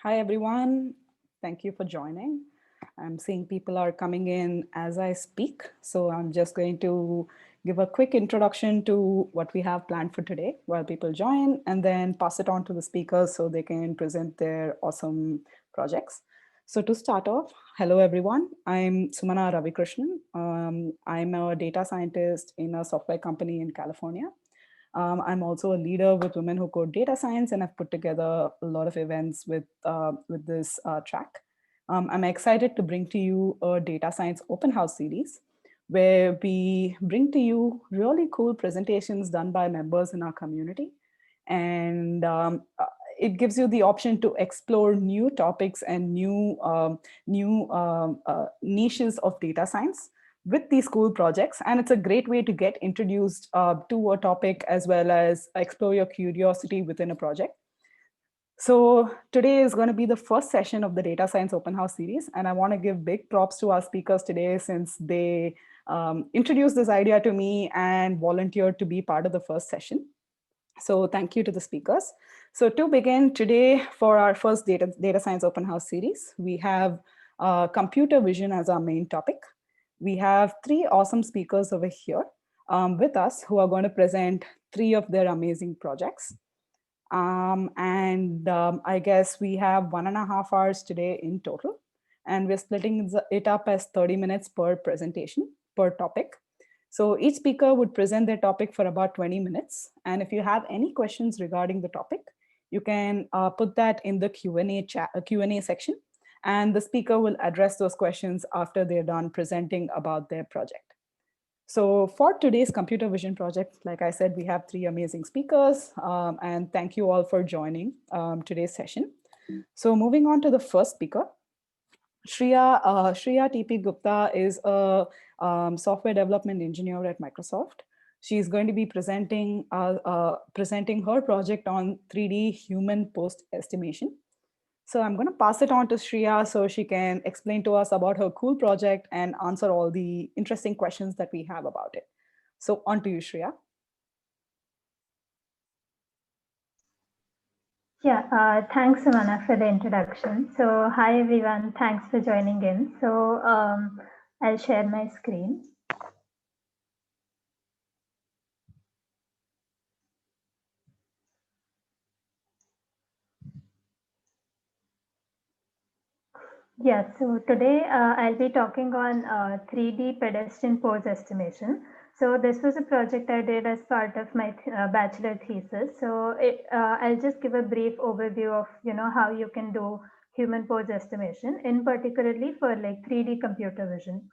Hi, everyone. Thank you for joining. I'm seeing people are coming in as I speak. So I'm just going to give a quick introduction to what we have planned for today while people join, and then pass it on to the speakers so they can present their awesome projects. So to start off, hello, everyone. I'm Sumana Ravikrishnan. I'm a data scientist in a software company in California. I'm also a leader with Women Who Code Data Science, and I've put together a lot of events with this track. I'm excited to bring to you a data science open house series where we bring to you really cool presentations done by members in our community. And it gives you the option to explore new topics and new niches of data science with these cool projects. And it's a great way to get introduced to a topic as well as explore your curiosity within a project. So today is going to be the first session of the Data Science Open House series. And I want to give big props to our speakers today since they introduced this idea to me and volunteered to be part of the first session. So thank you to the speakers. So to begin today for our first data Science Open House series, we have computer vision as our main topic. We have three awesome speakers over here with us who are going to present three of their amazing projects. I guess we have 1.5 hours today in total, and we're splitting it up as 30 minutes per presentation, per topic. So each speaker would present their topic for about 20 minutes. And if you have any questions regarding the topic, you can put that in the Q&A section, and the speaker will address those questions after they're done presenting about their project. So for today's computer vision project, like I said, we have three amazing speakers, and thank you all for joining today's session. So moving on to the first speaker, Shreya TP Gupta is a software development engineer at Microsoft. She's going to be presenting her project on 3D human post estimation. So I'm going to pass it on to Shreya so she can explain to us about her cool project and answer all the interesting questions that we have about it. So on to you, Shreya. Yeah, thanks, Samana, for the introduction. So, hi everyone, thanks for joining in. So, I'll share my screen. Yeah, so today I'll be talking on 3D pedestrian pose estimation. So this was a project I did as part of my bachelor thesis. So I'll just give a brief overview of how you can do human pose estimation, in particularly for like 3D computer vision.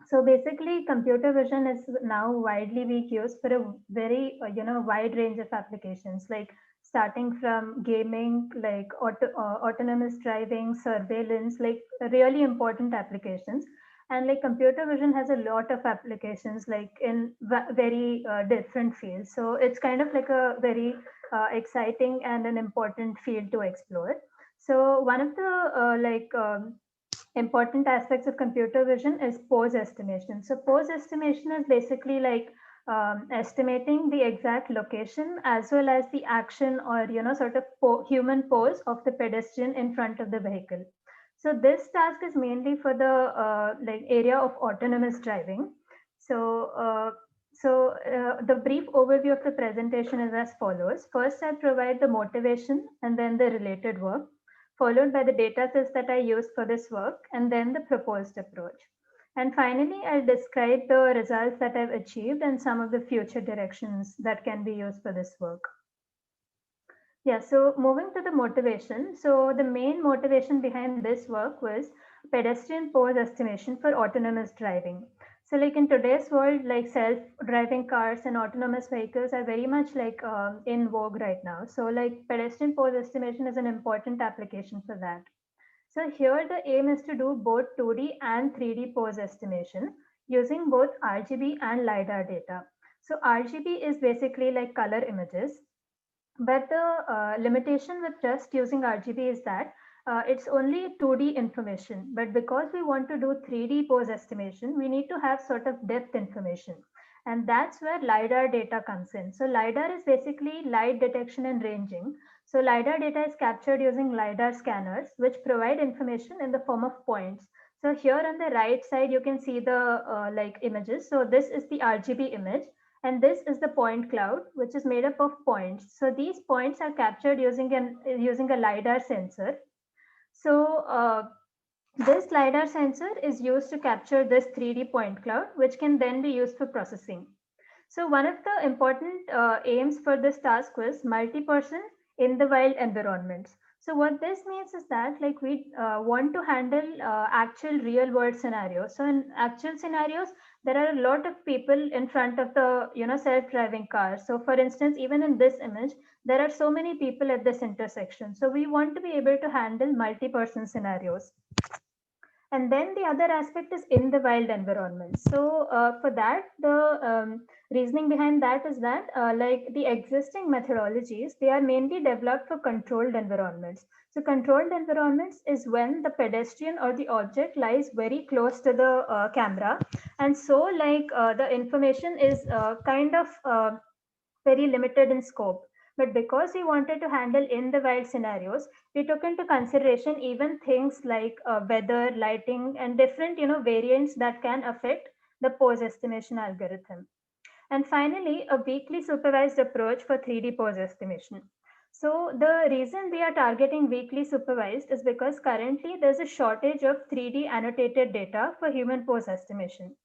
So basically, computer vision is now widely being used for a very wide range of applications, like starting from gaming, like autonomous driving, surveillance, like really important applications. And like computer vision has a lot of applications, like in very different fields. So it's kind of like a very exciting and an important field to explore. So one of the important aspects of computer vision is pose estimation. So pose estimation is basically like estimating the exact location as well as the action or sort of human pose of the pedestrian in front of the vehicle. So this task is mainly for the like area of autonomous driving. So the brief overview of the presentation is as follows. First, I'll provide the motivation and then the related work, followed by the data sets that I used for this work, and then the proposed approach. And finally, I'll describe the results that I've achieved and some of the future directions that can be used for this work. Yeah, so moving to the motivation. So the main motivation behind this work was pedestrian pose estimation for autonomous driving. So like in today's world, like self-driving cars and autonomous vehicles are very much like in vogue right now. So like pedestrian pose estimation is an important application for that. So here the aim is to do both 2D and 3D pose estimation using both RGB and LiDAR data. So RGB is basically like color images, but the limitation with just using RGB is that it's only 2D information. But because we want to do 3D pose estimation, we need to have sort of depth information. And that's where LiDAR data comes in. So LiDAR is basically light detection and ranging. So LiDAR data is captured using LiDAR scanners, which provide information in the form of points. So here on the right side, you can see the like images. So this is the RGB image, and this is the point cloud, which is made up of points. So these points are captured using a LiDAR sensor. So this LiDAR sensor is used to capture this 3D point cloud, which can then be used for processing. So one of the important aims for this task was multi-person in the wild environments. So what this means is that like we want to handle actual real world scenarios. So in actual scenarios, there are a lot of people in front of the self-driving car. So for instance, even in this image, there are so many people at this intersection. So we want to be able to handle multi-person scenarios. And then the other aspect is in the wild environment. So for that, the reasoning behind that is that like the existing methodologies, they are mainly developed for controlled environments. So controlled environments is when the pedestrian or the object lies very close to the camera. And so like the information is kind of very limited in scope. But because we wanted to handle in the wild scenarios, we took into consideration even things like weather, lighting, and different variants that can affect the pose estimation algorithm. And finally, a weakly supervised approach for 3D pose estimation. So the reason we are targeting weakly supervised is because currently there's a shortage of 3D annotated data for human pose estimation.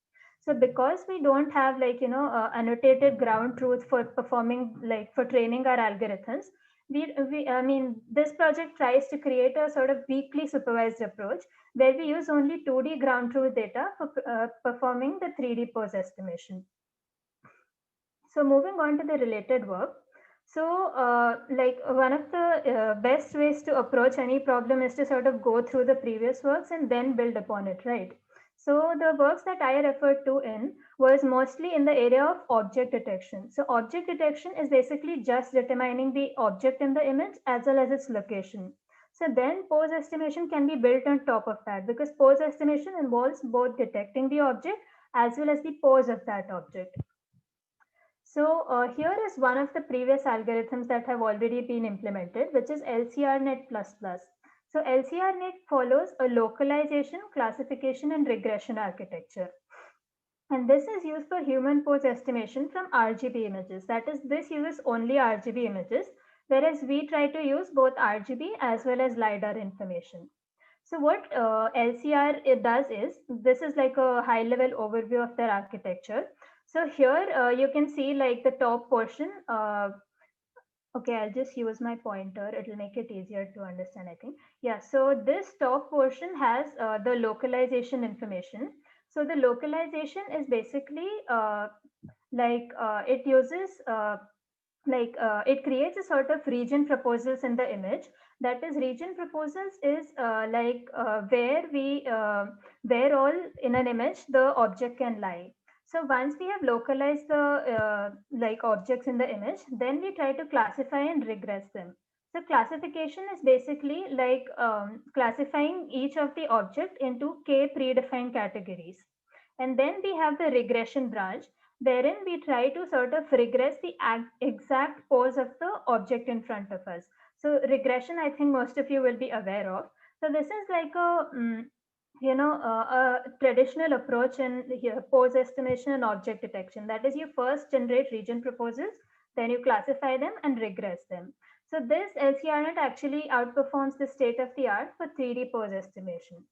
So because we don't have like annotated ground truth for performing like for training our algorithms, we I mean this project tries to create a sort of weakly supervised approach where we use only 2D ground truth data for performing the 3D pose estimation. So moving on to the related work. So like one of the best ways to approach any problem is to sort of go through the previous works and then build upon it, right? So the works that I referred to in was mostly in the area of object detection. So object detection is basically just determining the object in the image as well as its location. So then pose estimation can be built on top of that because pose estimation involves both detecting the object as well as the pose of that object. So here is one of the previous algorithms that have already been implemented, which is LCRNet++. So LCRNet follows a localization, classification, and regression architecture. And this is used for human pose estimation from RGB images. That is, this uses only RGB images, whereas we try to use both RGB as well as LiDAR information. So what LCR it does is, this is like a high level overview of their architecture. So here you can see like the top portion. Okay, I'll just use my pointer. It'll make it easier to understand, I think. Yeah, so this top portion has the localization information. So the localization is basically it uses it creates a sort of region proposals in the image. That is, region proposals is where all in an image the object can lie. So once we have localized the objects in the image, then we try to classify and regress them. So classification is basically like classifying each of the object into k predefined categories. And then we have the regression branch, wherein we try to sort of regress the exact pose of the object in front of us. So regression, I think most of you will be aware of. So this is like a traditional approach in here, pose estimation and object detection. That is, you first generate region proposals, then you classify them and regress them. So this LCRNet actually outperforms the state of the art for 3D pose estimation.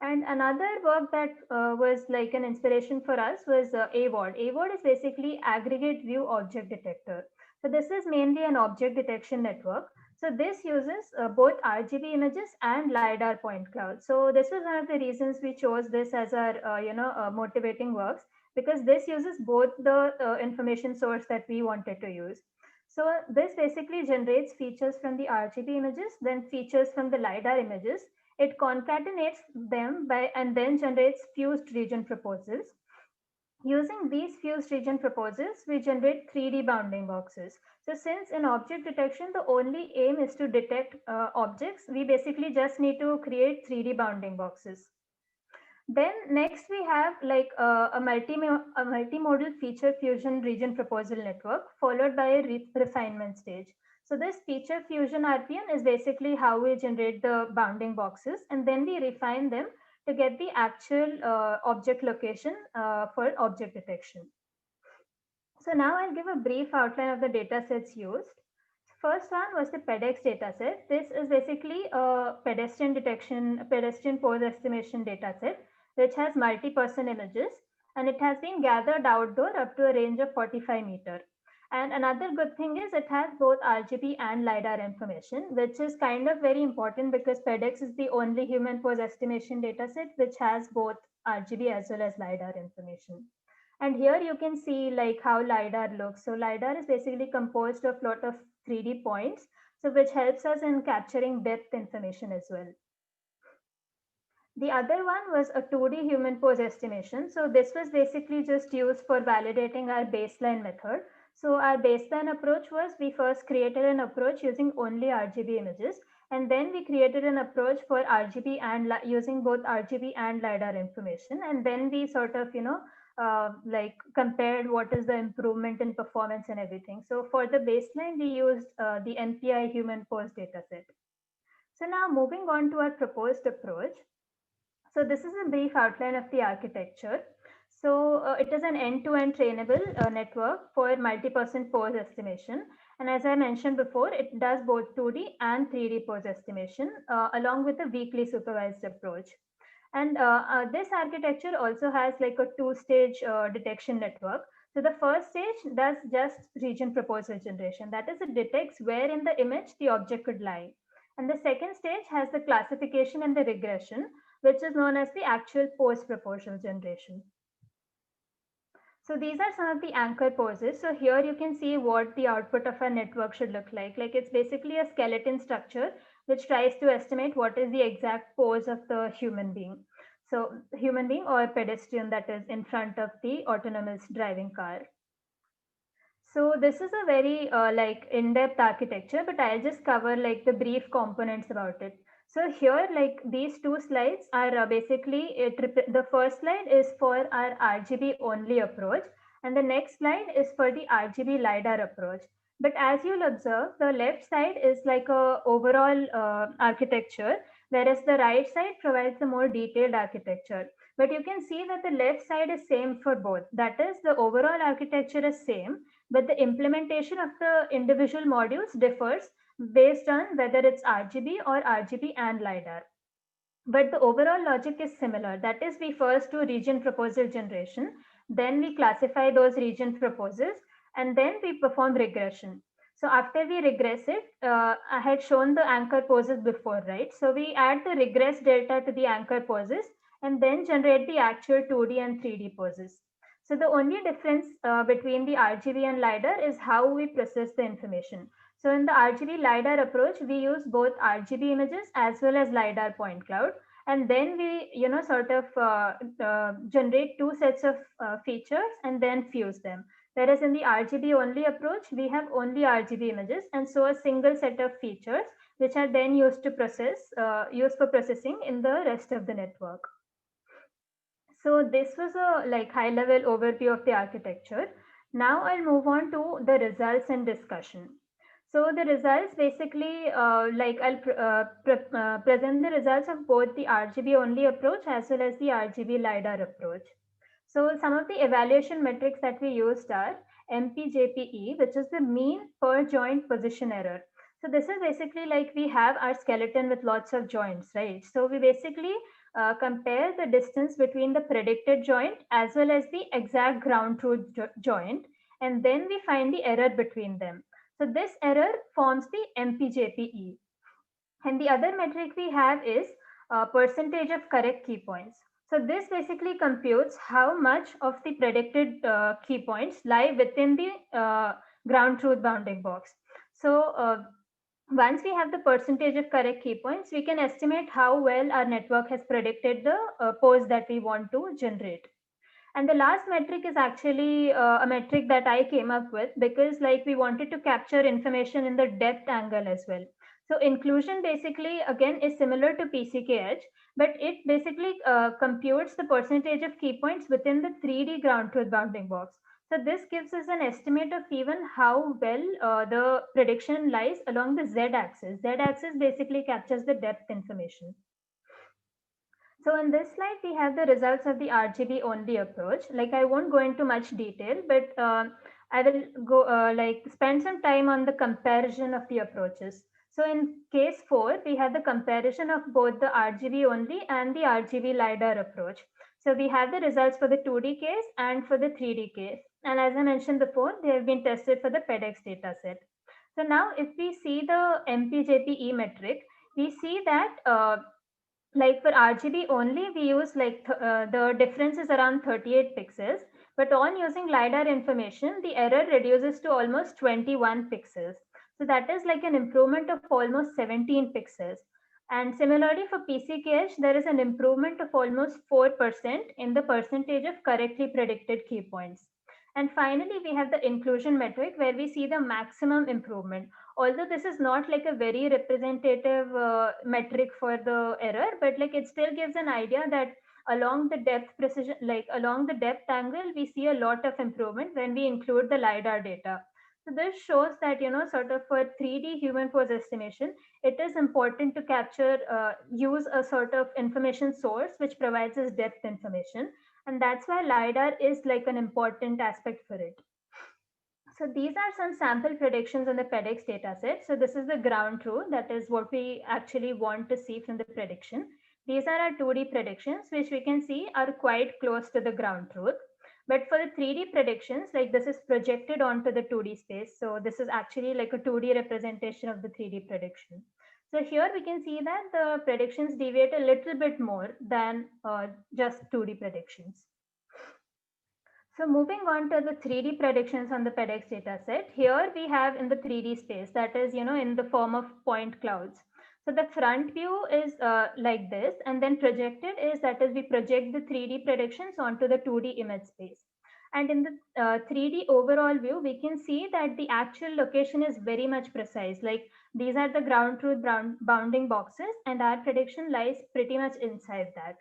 And another work that was like an inspiration for us was AWOD. AWOD is basically aggregate view object detector. So this is mainly an object detection network. So this uses both RGB images and LiDAR point cloud. So this was one of the reasons we chose this as our motivating works, because this uses both the information source that we wanted to use. So this basically generates features from the RGB images, then features from the LiDAR images. It concatenates them by and then generates fused region proposals. Using these fused region proposals, we generate 3D bounding boxes. So since in object detection, the only aim is to detect objects, we basically just need to create 3D bounding boxes. Then next we have like a multimodal feature fusion region proposal network followed by a refinement stage. So this feature fusion RPN is basically how we generate the bounding boxes, and then we refine them to get the actual object location for object detection. So now I'll give a brief outline of the data sets used. First one was the PEDEX dataset. This is basically a pedestrian pose estimation dataset, which has multi-person images, and it has been gathered outdoor up to a range of 45 meter. And another good thing is it has both RGB and LiDAR information, which is kind of very important because PEDEX is the only human pose estimation dataset which has both RGB as well as LiDAR information. And here you can see like how LiDAR looks. So LiDAR is basically composed of a lot of 3D points, so which helps us in capturing depth information as well. The other one was a 2D human pose estimation. So this was basically just used for validating our baseline method. So our baseline approach was we first created an approach using only RGB images, and then we created an approach for RGB and using both RGB and LiDAR information, and then we sort of like compared what is the improvement in performance and everything. So for the baseline, we used the NPI human pose dataset. So now moving on to our proposed approach. So this is a brief outline of the architecture. So it is an end-to-end trainable network for multi-person pose estimation. And as I mentioned before, it does both 2D and 3D pose estimation along with a weakly supervised approach. And this architecture also has like a two-stage detection network. So the first stage does just region proposal generation. That is, it detects where in the image the object could lie. And the second stage has the classification and the regression, which is known as the actual pose proposal generation. So these are some of the anchor poses. So here you can see what the output of a network should look like. Like it's basically a skeleton structure which tries to estimate what is the exact pose of the human being. So human being or pedestrian that is in front of the autonomous driving car. So this is a very like in-depth architecture, but I'll just cover like the brief components about it. So here, like these two slides are basically, the first slide is for our RGB only approach, and the next slide is for the RGB LiDAR approach. But as you'll observe, the left side is like a overall architecture, whereas the right side provides a more detailed architecture. But you can see that the left side is same for both. That is, the overall architecture is same, but the implementation of the individual modules differs based on whether it's RGB or RGB and LiDAR. But the overall logic is similar. That is, we first do region proposal generation, then we classify those region proposals, and then we perform regression. So after we regress it, I had shown the anchor poses before, right? So we add the regress delta to the anchor poses and then generate the actual 2D and 3D poses. So the only difference between the RGB and LiDAR is how we process the information. So in the RGB LiDAR approach, we use both RGB images as well as LiDAR point cloud. And then we, sort of generate two sets of features and then fuse them. Whereas in the RGB only approach, we have only RGB images and so a single set of features, which are then used to used for processing in the rest of the network. So this was a like high level overview of the architecture. Now I'll move on to the results and discussion. So the results basically, like I'll present the results of both the RGB only approach as well as the RGB LiDAR approach. So some of the evaluation metrics that we used are MPJPE, which is the mean per joint position error. So this is basically like we have our skeleton with lots of joints, right? So we basically compare the distance between the predicted joint as well as the exact ground truth joint, and then we find the error between them. So this error forms the MPJPE. And the other metric we have is percentage of correct key points. So this basically computes how much of the predicted key points lie within the ground truth bounding box. So once we have the percentage of correct key points, we can estimate how well our network has predicted the pose that we want to generate. And the last metric is actually a metric that I came up with because like we wanted to capture information in the depth angle as well. So inclusion basically again is similar to PCKH, but it basically computes the percentage of key points within the 3D ground truth bounding box. So this gives us an estimate of even how well the prediction lies along the z-axis. Z-axis basically captures the depth information. So in this slide, we have the results of the RGB only approach. Like I won't go into much detail, but I will go like spend some time on the comparison of the approaches. So in case 4, we have the comparison of both the RGB only and the RGB LiDAR approach. So we have the results for the 2D case and for the 3D case. And as I mentioned before, they have been tested for the PEDX dataset. So now if we see the MPJPE metric, we see that like for RGB only, we use like the difference is around 38 pixels, but on using LiDAR information, the error reduces to almost 21 pixels. So that is like an improvement of almost 17 pixels. And similarly for PCKH, there is an improvement of almost 4% in the percentage of correctly predicted key points. And finally, we have the inclusion metric where we see the maximum improvement. Although this is not like a very representative metric for the error, but like it still gives an idea that along the depth precision, like along the depth angle, we see a lot of improvement when we include the LiDAR data. So this shows that, sort of for 3D human pose estimation, it is important to capture, use a sort of information source which provides us depth information. And that's why LiDAR is like an important aspect for it. So these are some sample predictions on the PEDX dataset. So this is the ground truth. That is what we actually want to see from the prediction. These are our 2D predictions, which we can see are quite close to the ground truth. But for the 3D predictions, like this is projected onto the 2D space. So this is actually like a 2D representation of the 3D prediction. So here we can see that the predictions deviate a little bit more than just 2D predictions. So moving on to the 3D predictions on the PEDX dataset, here we have in the 3D space, that is, in the form of point clouds. So the front view is like this, and then projected is, that is, we project the 3D predictions onto the 2D image space. And in the 3D overall view, we can see that the actual location is very much precise. Like these are the ground truth bounding boxes, and our prediction lies pretty much inside that.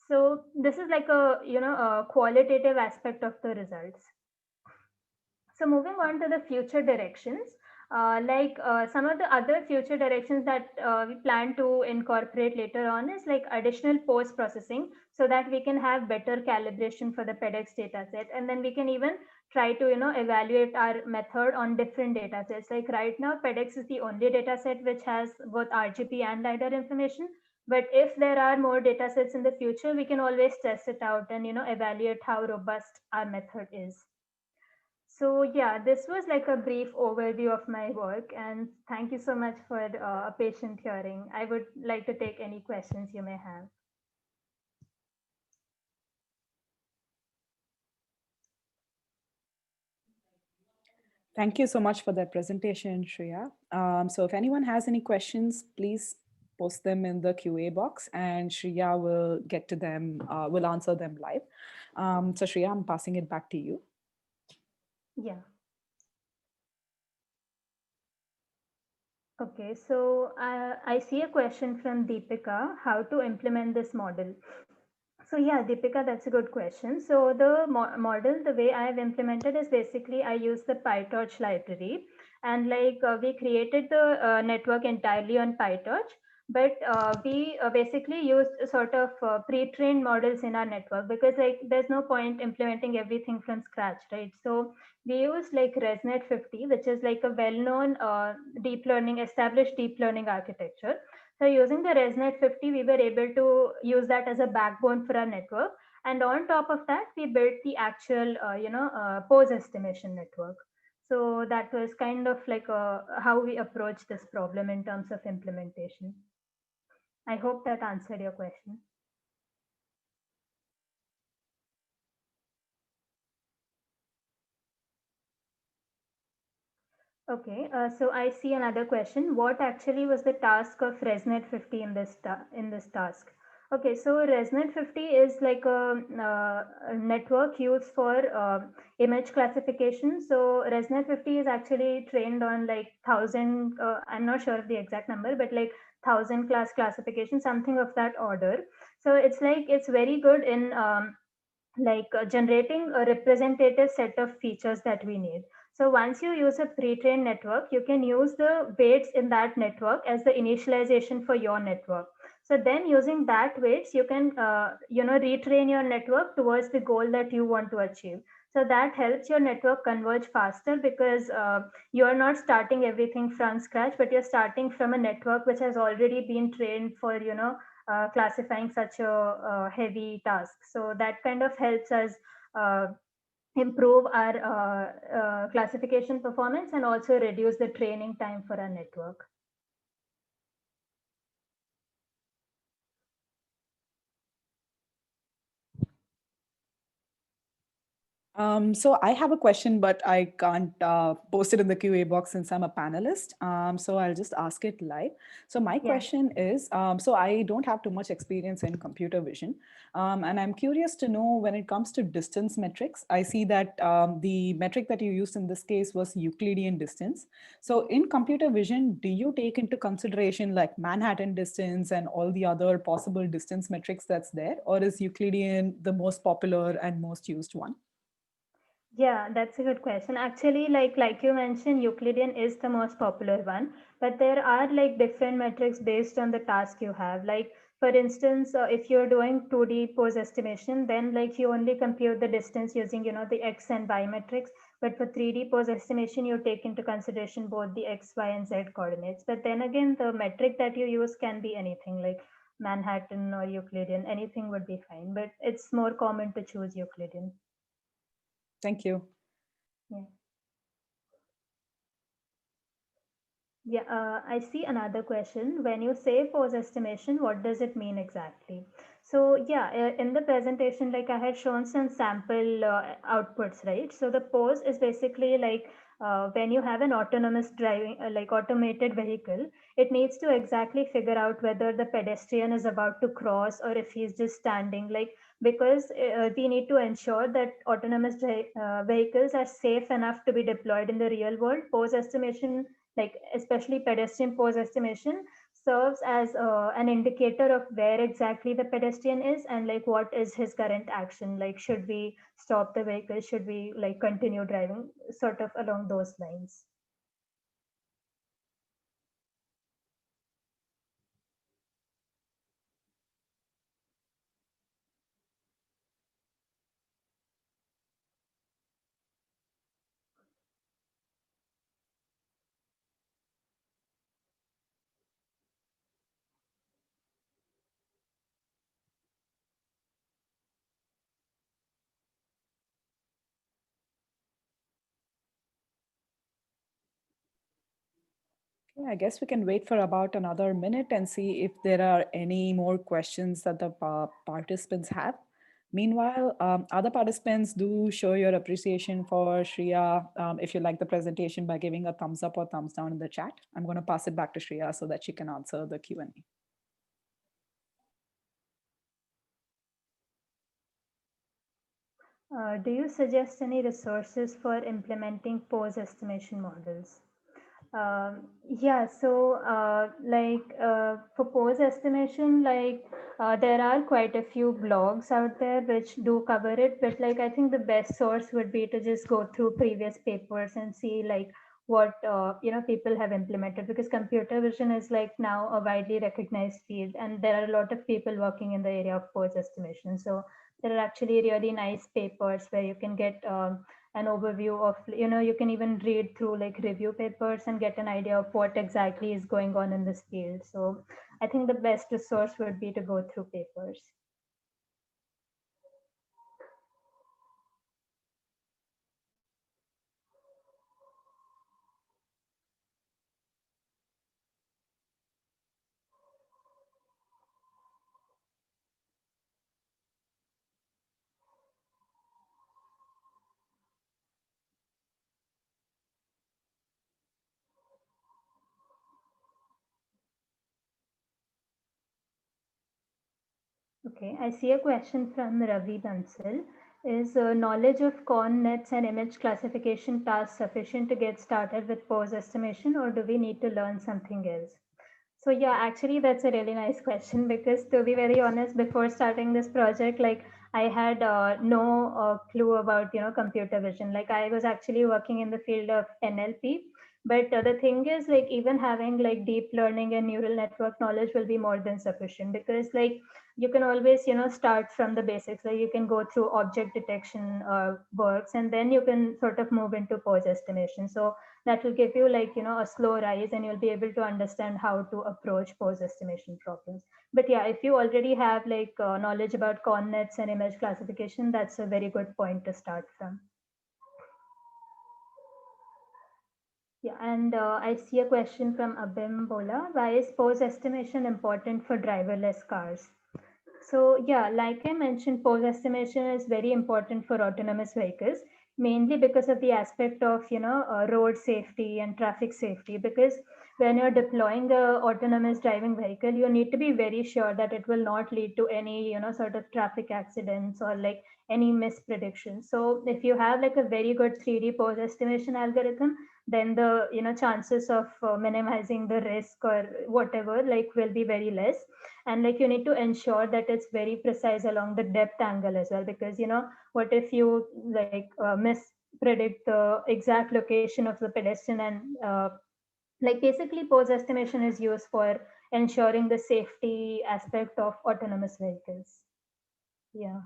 So this is like a qualitative aspect of the results. So moving on to the future directions, some of the other future directions that we plan to incorporate later on is like additional post processing, so that we can have better calibration for the PEDX dataset, and then we can even try to evaluate our method on different datasets. Like right now, PEDX is the only dataset which has both RGB and LiDAR information. But if there are more datasets in the future, we can always test it out and evaluate how robust our method is. So yeah, this was like a brief overview of my work, and thank you so much for a patient hearing. I would like to take any questions you may have. Thank you so much for that presentation, Shreya. So if anyone has any questions, please post them in the QA box and Shreya will get to them, will answer them live. So Shreya, I'm passing it back to you. Yeah. Okay, so I see a question from Deepika, how to implement this model. So yeah, Deepika, that's a good question. So the model, the way I've implemented is basically I use the PyTorch library, and like we created the network entirely on PyTorch, but we basically used sort of pre-trained models in our network, because like there's no point implementing everything from scratch, right? So we use like ResNet 50, which is like a well-known established deep learning architecture. So using the ResNet 50, we were able to use that as a backbone for our network. And on top of that, we built the actual, pose estimation network. So that was kind of like how we approach this problem in terms of implementation. I hope that answered your question. Okay, so I see another question. What actually was the task of ResNet 50 in this task? Okay, so ResNet 50 is like a network used for image classification. So ResNet 50 is actually trained on like 1,000. I'm not sure of the exact number, but like 1,000 class classification, something of that order. So it's like it's very good in generating a representative set of features that we need. So once you use a pre-trained network, you can use the weights in that network as the initialization for your network. So then using that weights, you can retrain your network towards the goal that you want to achieve. So that helps your network converge faster because you're not starting everything from scratch, but you're starting from a network which has already been trained for classifying such a heavy task. So that kind of helps us uh, improve our classification performance and also reduce the training time for our network. So I have a question, but I can't post it in the QA box since I'm a panelist. So I'll just ask it live. So my Yeah. question is, so I don't have too much experience in computer vision. And I'm curious to know when it comes to distance metrics, I see that the metric that you used in this case was Euclidean distance. So in computer vision, do you take into consideration like Manhattan distance and all the other possible distance metrics that's there? Or is Euclidean the most popular and most used one? Yeah, that's a good question. Actually, like you mentioned, Euclidean is the most popular one, but there are like different metrics based on the task you have. Like for instance, if you're doing 2D pose estimation, then like you only compute the distance using the x and y metrics. But for 3D pose estimation, you take into consideration both the x, y, and z coordinates. But then again, the metric that you use can be anything like Manhattan or Euclidean. Anything would be fine, but it's more common to choose Euclidean. Thank you. Yeah. Yeah, I see another question. When you say pose estimation, what does it mean exactly? So yeah, in the presentation, like I had shown some sample outputs, right? So the pose is basically like when you have an autonomous driving, like automated vehicle, it needs to exactly figure out whether the pedestrian is about to cross or if he's just standing. Like because we need to ensure that autonomous vehicles are safe enough to be deployed in the real world. Pose estimation, like especially pedestrian pose estimation, serves as an indicator of where exactly the pedestrian is and like what is his current action, like should we stop the vehicle, should we like continue driving, sort of along those lines. Okay, I guess we can wait for about another minute and see if there are any more questions that the participants have. Meanwhile, other participants, do show your appreciation for Shreya if you like the presentation by giving a thumbs up or thumbs down in the chat. I'm going to pass it back to Shreya so that she can answer the Q&A. Do you suggest any resources for implementing pose estimation models? Yeah, so for pose estimation, there are quite a few blogs out there which do cover it, but like I think the best source would be to just go through previous papers and see like what people have implemented, because computer vision is like now a widely recognized field and there are a lot of people working in the area of pose estimation. So there are actually really nice papers where you can get an overview of, you can even read through like review papers and get an idea of what exactly is going on in this field. So I think the best resource would be to go through papers. Okay, I see a question from Ravi Bansal. Is knowledge of corn nets and image classification tasks sufficient to get started with pose estimation, or do we need to learn something else? So yeah, actually that's a really nice question because to be very honest, before starting this project, like I had no clue about computer vision. Like I was actually working in the field of NLP, but the thing is like even having like deep learning and neural network knowledge will be more than sufficient because like you can always start from the basics. Like you can go through object detection works and then you can sort of move into pose estimation. So that will give you like a slow rise and you'll be able to understand how to approach pose estimation problems. But yeah, if you already have like knowledge about connets and image classification, that's a very good point to start from. Yeah, and I see a question from Abim Bola. Why is pose estimation important for driverless cars? So yeah, like I mentioned, pose estimation is very important for autonomous vehicles, mainly because of the aspect of road safety and traffic safety. Because when you're deploying a autonomous driving vehicle, you need to be very sure that it will not lead to any sort of traffic accidents or like any misprediction. So if you have like a very good 3D pose estimation algorithm, then the chances of minimizing the risk or whatever like will be very less. And like you need to ensure that it's very precise along the depth angle as well, because what if you like mispredict the exact location of the pedestrian, and like basically pose estimation is used for ensuring the safety aspect of autonomous vehicles. Yeah.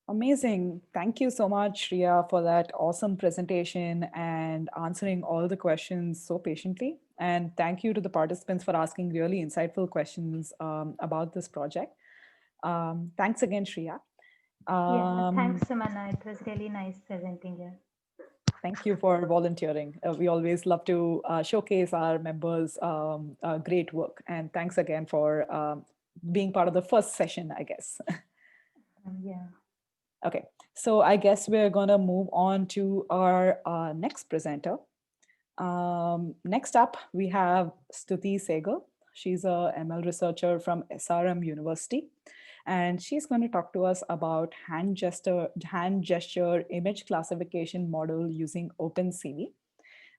Amazing. Thank you so much, Shreya, for that awesome presentation and answering all the questions so patiently. And thank you to the participants for asking really insightful questions about this project. Thanks again, Shreya. Yeah, Um, thanks, Samana. It was really nice presenting here. Thank you for volunteering. We always love to showcase our members' great work. And thanks again for being part of the first session, I guess. Yeah. Okay, so I guess we're going to move on to our next presenter. Next up, we have Stuti Segal. She's a ML researcher from SRM University, and she's going to talk to us about hand gesture image classification model using OpenCV.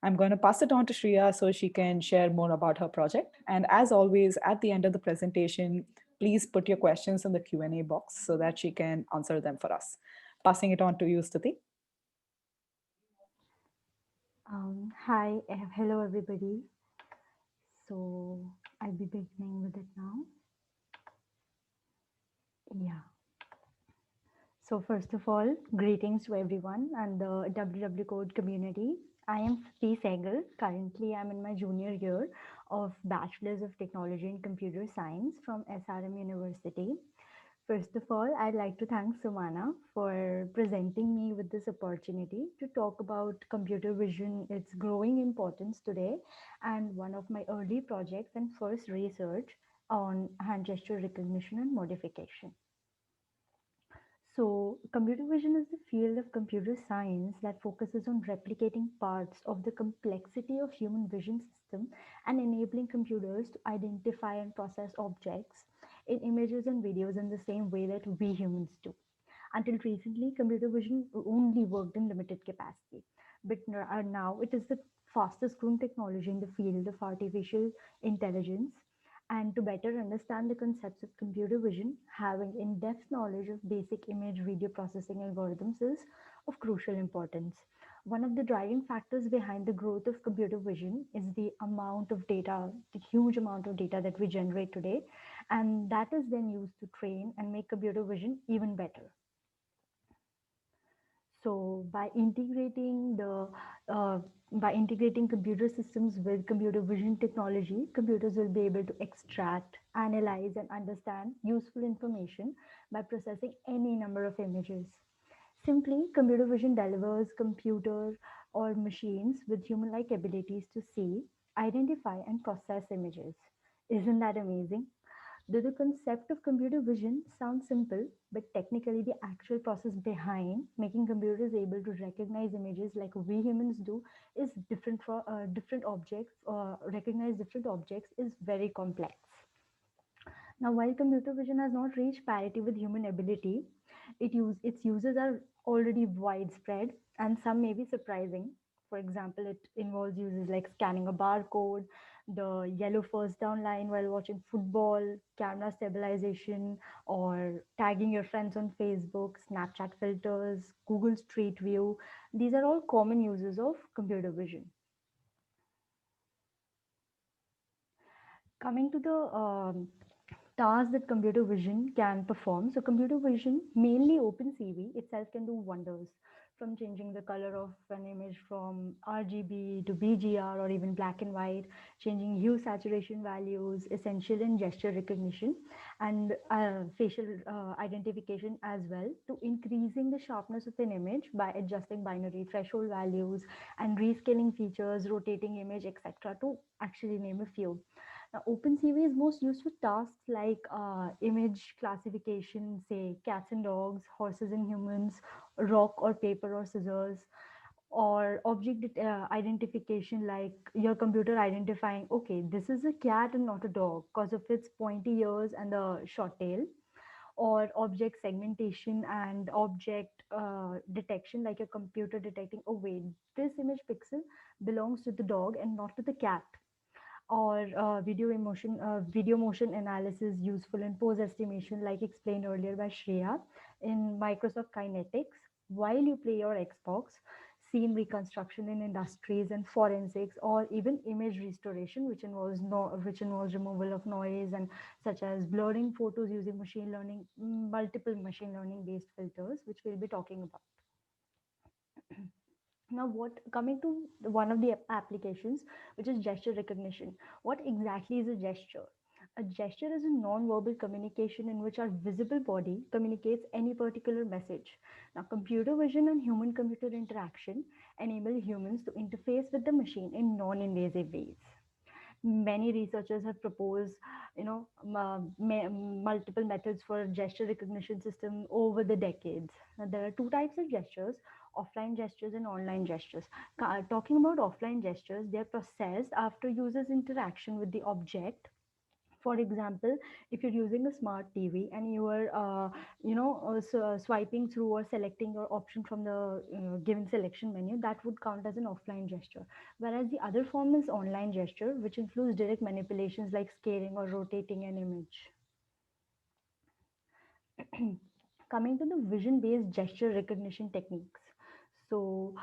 I'm going to pass it on to Shreya so she can share more about her project. And as always, at the end of the presentation, please put your questions in the Q&A box so that she can answer them for us. Passing it on to you, Stuti. Hi, hello everybody. So I'll be beginning with it now. Yeah. So first of all, greetings to everyone and the WW Code community. I am Sri Sehgal. Currently, I'm in my junior year of Bachelor's of Technology in Computer Science from SRM University. First of all, I'd like to thank Sumana for presenting me with this opportunity to talk about computer vision, its growing importance today, and one of my early projects and first research on hand gesture recognition and modification. So, computer vision is the field of computer science that focuses on replicating parts of the complexity of human vision system and enabling computers to identify and process objects in images and videos in the same way that we humans do. Until recently, computer vision only worked in limited capacity, but now it is the fastest growing technology in the field of artificial intelligence. And to better understand the concepts of computer vision, having in depth knowledge of basic image video processing algorithms is of crucial importance. One of the driving factors behind the growth of computer vision is the amount of data, the huge amount of data that we generate today. and that is then used to train and make computer vision even better. So uh, by integrating computer systems with computer vision technology, computers will be able to extract, analyze, and understand useful information by processing any number of images. Simply, computer vision delivers computer or machines with human-like abilities to see, identify, and process images. Isn't that amazing? Though the concept of computer vision sounds simple, but technically the actual process behind making computers able to recognize images like we humans do is different for different objects. Recognize different objects is very complex. Now, while computer vision has not reached parity with human ability, its uses are already widespread and some may be surprising. For example, it involves uses like scanning a barcode, the yellow first down line while watching football, camera stabilization, or tagging your friends on Facebook, Snapchat filters, Google Street View. These are all common uses of computer vision. Coming to the tasks that computer vision can perform. So computer vision, mainly OpenCV itself, can do wonders, from changing the color of an image from RGB to BGR or even black and white, changing hue saturation values, essential in gesture recognition and facial identification as well, to increasing the sharpness of an image by adjusting binary threshold values and rescaling features, rotating image, etc., to actually name a few. Now, OpenCV is most used for tasks like image classification, say cats and dogs, horses and humans, rock or paper or scissors, or identification, like your computer identifying, okay, this is a cat and not a dog because of its pointy ears and the short tail, or object segmentation and object detection, like your computer detecting, oh wait, this image pixel belongs to the dog and not to the cat, or video motion analysis useful in pose estimation, like explained earlier by Shreya in Microsoft Kinetics, while you play your Xbox, scene reconstruction in industries and forensics, or even image restoration, which involves which involves removal of noise and such as blurring photos using machine learning, multiple machine learning based filters, which we'll be talking about. Now, what coming to one of the applications, which is gesture recognition. What exactly is a gesture? A gesture is a non-verbal communication in which our visible body communicates any particular message. Now, computer vision and human-computer interaction enable humans to interface with the machine in non-invasive ways. Many researchers have proposed, multiple methods for gesture recognition system over the decades. Now, there are two types of gestures: offline gestures and online gestures. Talking about offline gestures, they are processed after users interaction with the object. For example, if you're using a smart TV and you are swiping through or selecting your option from the given selection menu, that would count as an offline gesture. Whereas the other form is online gesture, which includes direct manipulations like scaling or rotating an image. Coming to the vision based gesture recognition techniques. So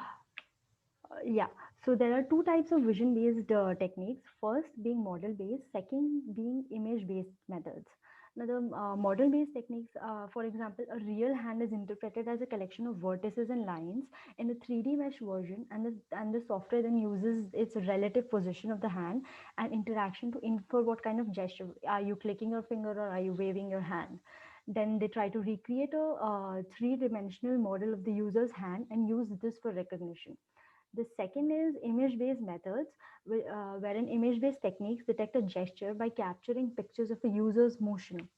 yeah, so there are two types of vision based techniques. First being model based, second being image based methods. Now, the model based techniques, for example, a real hand is interpreted as a collection of vertices and lines in a 3D mesh version, and the software then uses its relative position of the hand and interaction to infer what kind of gesture. Are you clicking your finger or are you waving your hand? Then they try to recreate a three-dimensional model of the user's hand and use this for recognition. The second is image-based methods, wherein image-based techniques detect a gesture by capturing pictures of a user's motion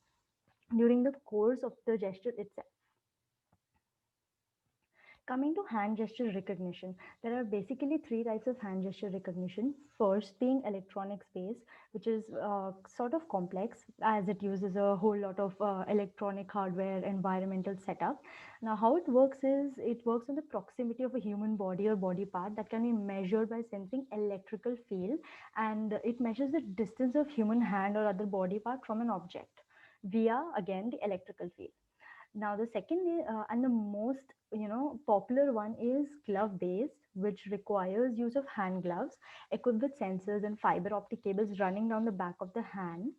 during the course of the gesture itself. Coming to hand gesture recognition, there are basically three types of hand gesture recognition. First being electronic space, which is sort of complex as it uses a whole lot of electronic hardware environmental setup. Now, how it works is it works on the proximity of a human body or body part that can be measured by sensing electrical field, and it measures the distance of human hand or other body part from an object via, again, the electrical field. Now, the second and the most popular one is glove based, which requires use of hand gloves equipped with sensors and fiber optic cables running down the back of the hand.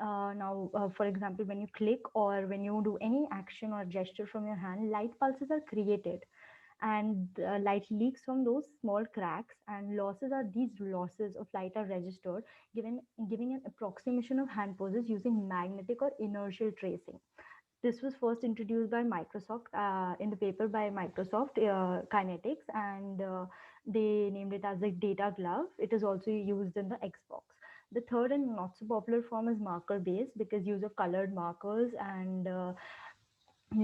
For example, when you click or when you do any action or gesture from your hand, light pulses are created, and light leaks from those small cracks, and these losses of light are registered, giving an approximation of hand poses using magnetic or inertial tracing. This was first introduced by Microsoft in the paper by Microsoft Kinetics, and they named it as a data glove. It is also used in the Xbox. The third and not so popular form is marker based, because use of colored markers and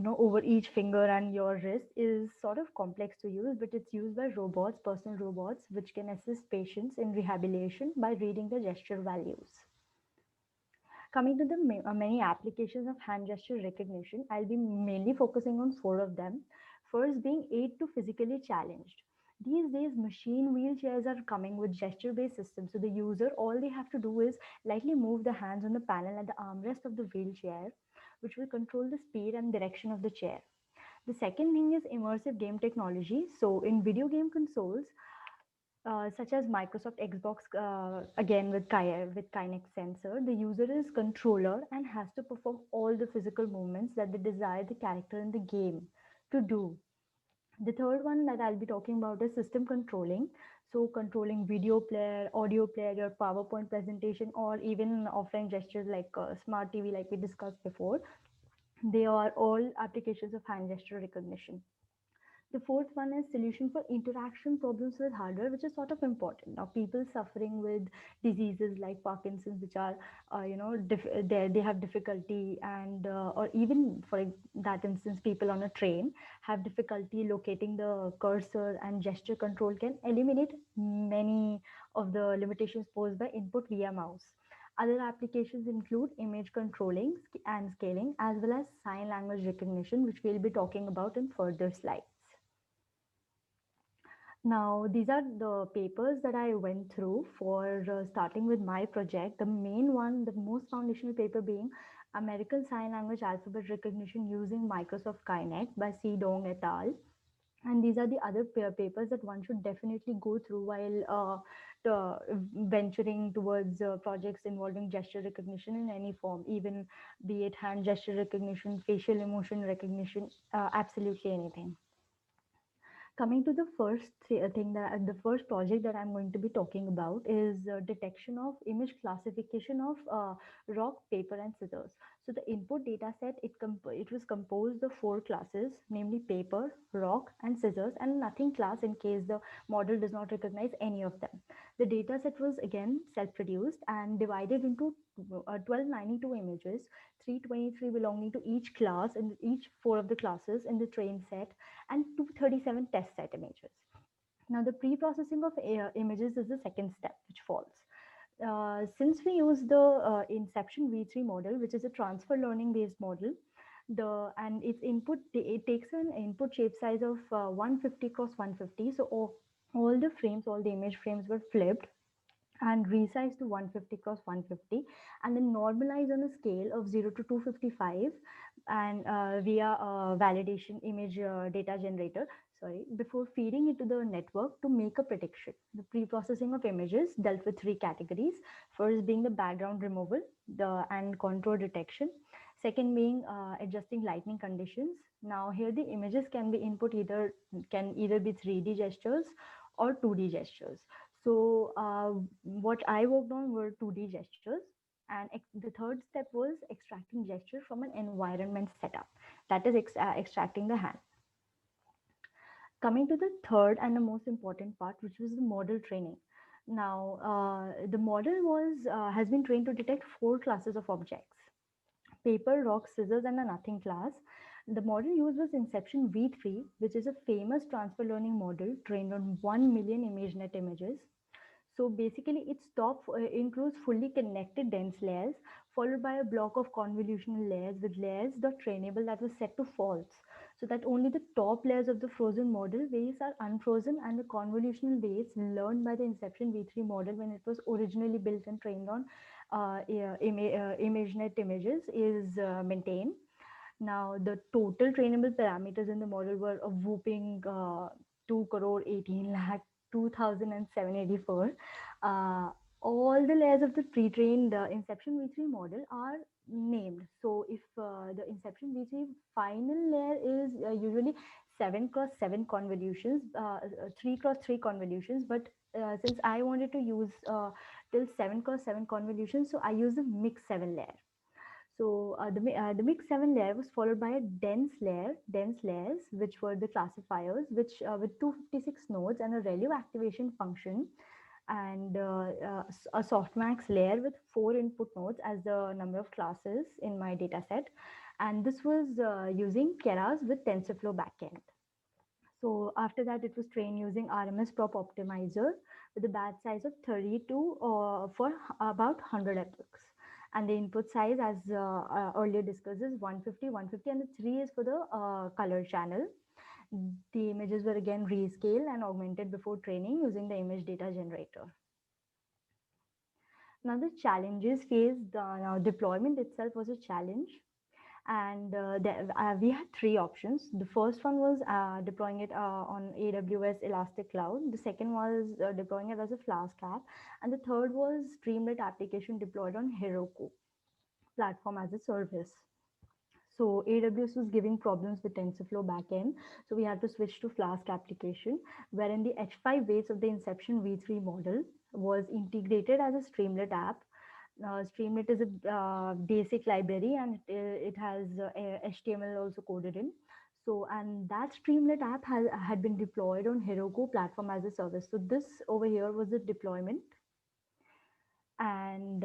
over each finger and your wrist is sort of complex to use, but it's used by robots, personal robots, which can assist patients in rehabilitation by reading the gesture values. Coming to the many applications of hand gesture recognition, I'll be mainly focusing on four of them. First being aid to physically challenged. These days, machine wheelchairs are coming with gesture-based systems. So the user, all they have to do is lightly move the hands on the panel at the armrest of the wheelchair, which will control the speed and direction of the chair. The second thing is immersive game technology. So in video game consoles, such as Microsoft Xbox, again with Kinect sensor, the user is controller and has to perform all the physical movements that they desire the character in the game to do. The third one that I'll be talking about is system controlling. So controlling video player, audio player, your PowerPoint presentation, or even offline gestures like smart TV, like we discussed before. They are all applications of hand gesture recognition. The fourth one is solution for interaction problems with hardware, which is sort of important. Now, people suffering with diseases like Parkinson's, which are, they have difficulty, and or even for that instance, people on a train have difficulty locating the cursor, and gesture control can eliminate many of the limitations posed by input via mouse. Other applications include image controlling and scaling, as well as sign language recognition, which we'll be talking about in further slides. Now, these are the papers that I went through for starting with my project. The main one, the most foundational paper being American Sign Language Alphabet Recognition using Microsoft Kinect by C. Dong et al. And these are the other papers that one should definitely go through while venturing towards projects involving gesture recognition in any form, even be it hand gesture recognition, facial emotion recognition, absolutely anything. Coming to the first thing that the first project that I'm going to be talking about is detection of image classification of rock, paper, and scissors. So the input data set, it was composed of four classes, namely paper, rock, and scissors, and nothing class in case the model does not recognize any of them. The data set was again self-produced and divided into 1292 images, 323 belonging to each class and each four of the classes in the train set, and 237 test set images. Now, the pre-processing of images is the second step, which falls. Since we use the Inception V3 model, which is a transfer learning based model, and its input, it takes an input shape size of 150 cross 150. So all the frames, all the image frames were flipped and resized to 150 cross 150, and then normalized on a scale of 0 to 255, and via validation image data generator, before feeding it to the network to make a prediction. The pre-processing of images dealt with three categories. First being the background removal and contour detection. Second being adjusting lighting conditions. Now here the images can be can either be 3D gestures or 2D gestures. So what I worked on were 2D gestures, and the third step was extracting gesture from an environment setup, that is extracting the hand. Coming to the third and the most important part, which was the model training. Now, the model has been trained to detect four classes of objects: paper, rock, scissors, and a nothing class. The model used was Inception V3, which is a famous transfer learning model trained on 1 million ImageNet images. So basically, its top includes fully connected dense layers, followed by a block of convolutional layers with layers.trainable that was set to false, so that only the top layers of the frozen model weights are unfrozen, and the convolutional weights learned by the Inception V3 model when it was originally built and trained on ImageNet images is maintained. Now, the total trainable parameters in the model were a whooping 2 crore 18 lakh 2,784. all the layers of the pre-trained Inception V3 model are named. So if the Inception V3 final layer is usually 7 cross 7 convolutions, 3 cross 3 convolutions, but since I wanted to use till 7 cross 7 convolutions, so I use the mix 7 layer. So the mix 7 layer was followed by a dense layers, which were the classifiers, which with 256 nodes and a ReLU activation function, and a softmax layer with 4 input nodes as the number of classes in my data set. And this was using Keras with TensorFlow backend. So after that, it was trained using RMS prop optimizer with a batch size of 32 for about 100 epochs. And the input size, as earlier discussed, is 150, 150, and the 3 is for the color channel. The images were again rescaled and augmented before training using the image data generator. Now the challenges faced, now deployment itself was a challenge, and we had 3 options. The first one was deploying it on AWS Elastic Cloud. The second was deploying it as a Flask app, and the third was Streamlit application deployed on Heroku platform as a service. So AWS was giving problems with TensorFlow backend. So we had to switch to Flask application, wherein the H5 weights of the Inception V3 model was integrated as a Streamlit app. Streamlit is a basic library, and it has HTML also coded in. So, and that Streamlit app had been deployed on Heroku platform as a service. So this over here was the deployment. And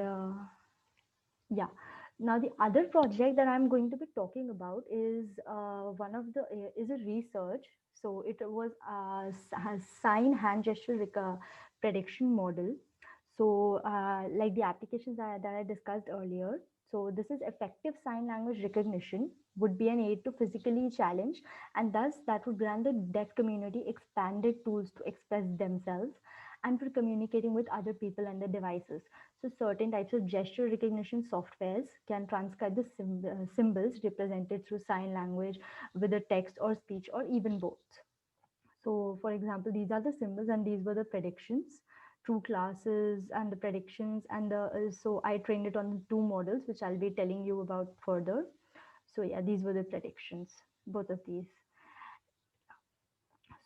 yeah. Now the other project that I'm going to be talking about is is a research. So it was has sign hand gesture prediction model. So like the applications that I discussed earlier. So this is effective sign language recognition would be an aid to physically challenged, and thus that would grant the deaf community expanded tools to express themselves and for communicating with other people and their devices. So certain types of gesture recognition softwares can transcribe the symbols represented through sign language with a text or speech or even both. So for example, these are the symbols and these were the predictions, true classes and the predictions. And so I trained it on the 2 models, which I'll be telling you about further. So yeah, these were the predictions, both of these.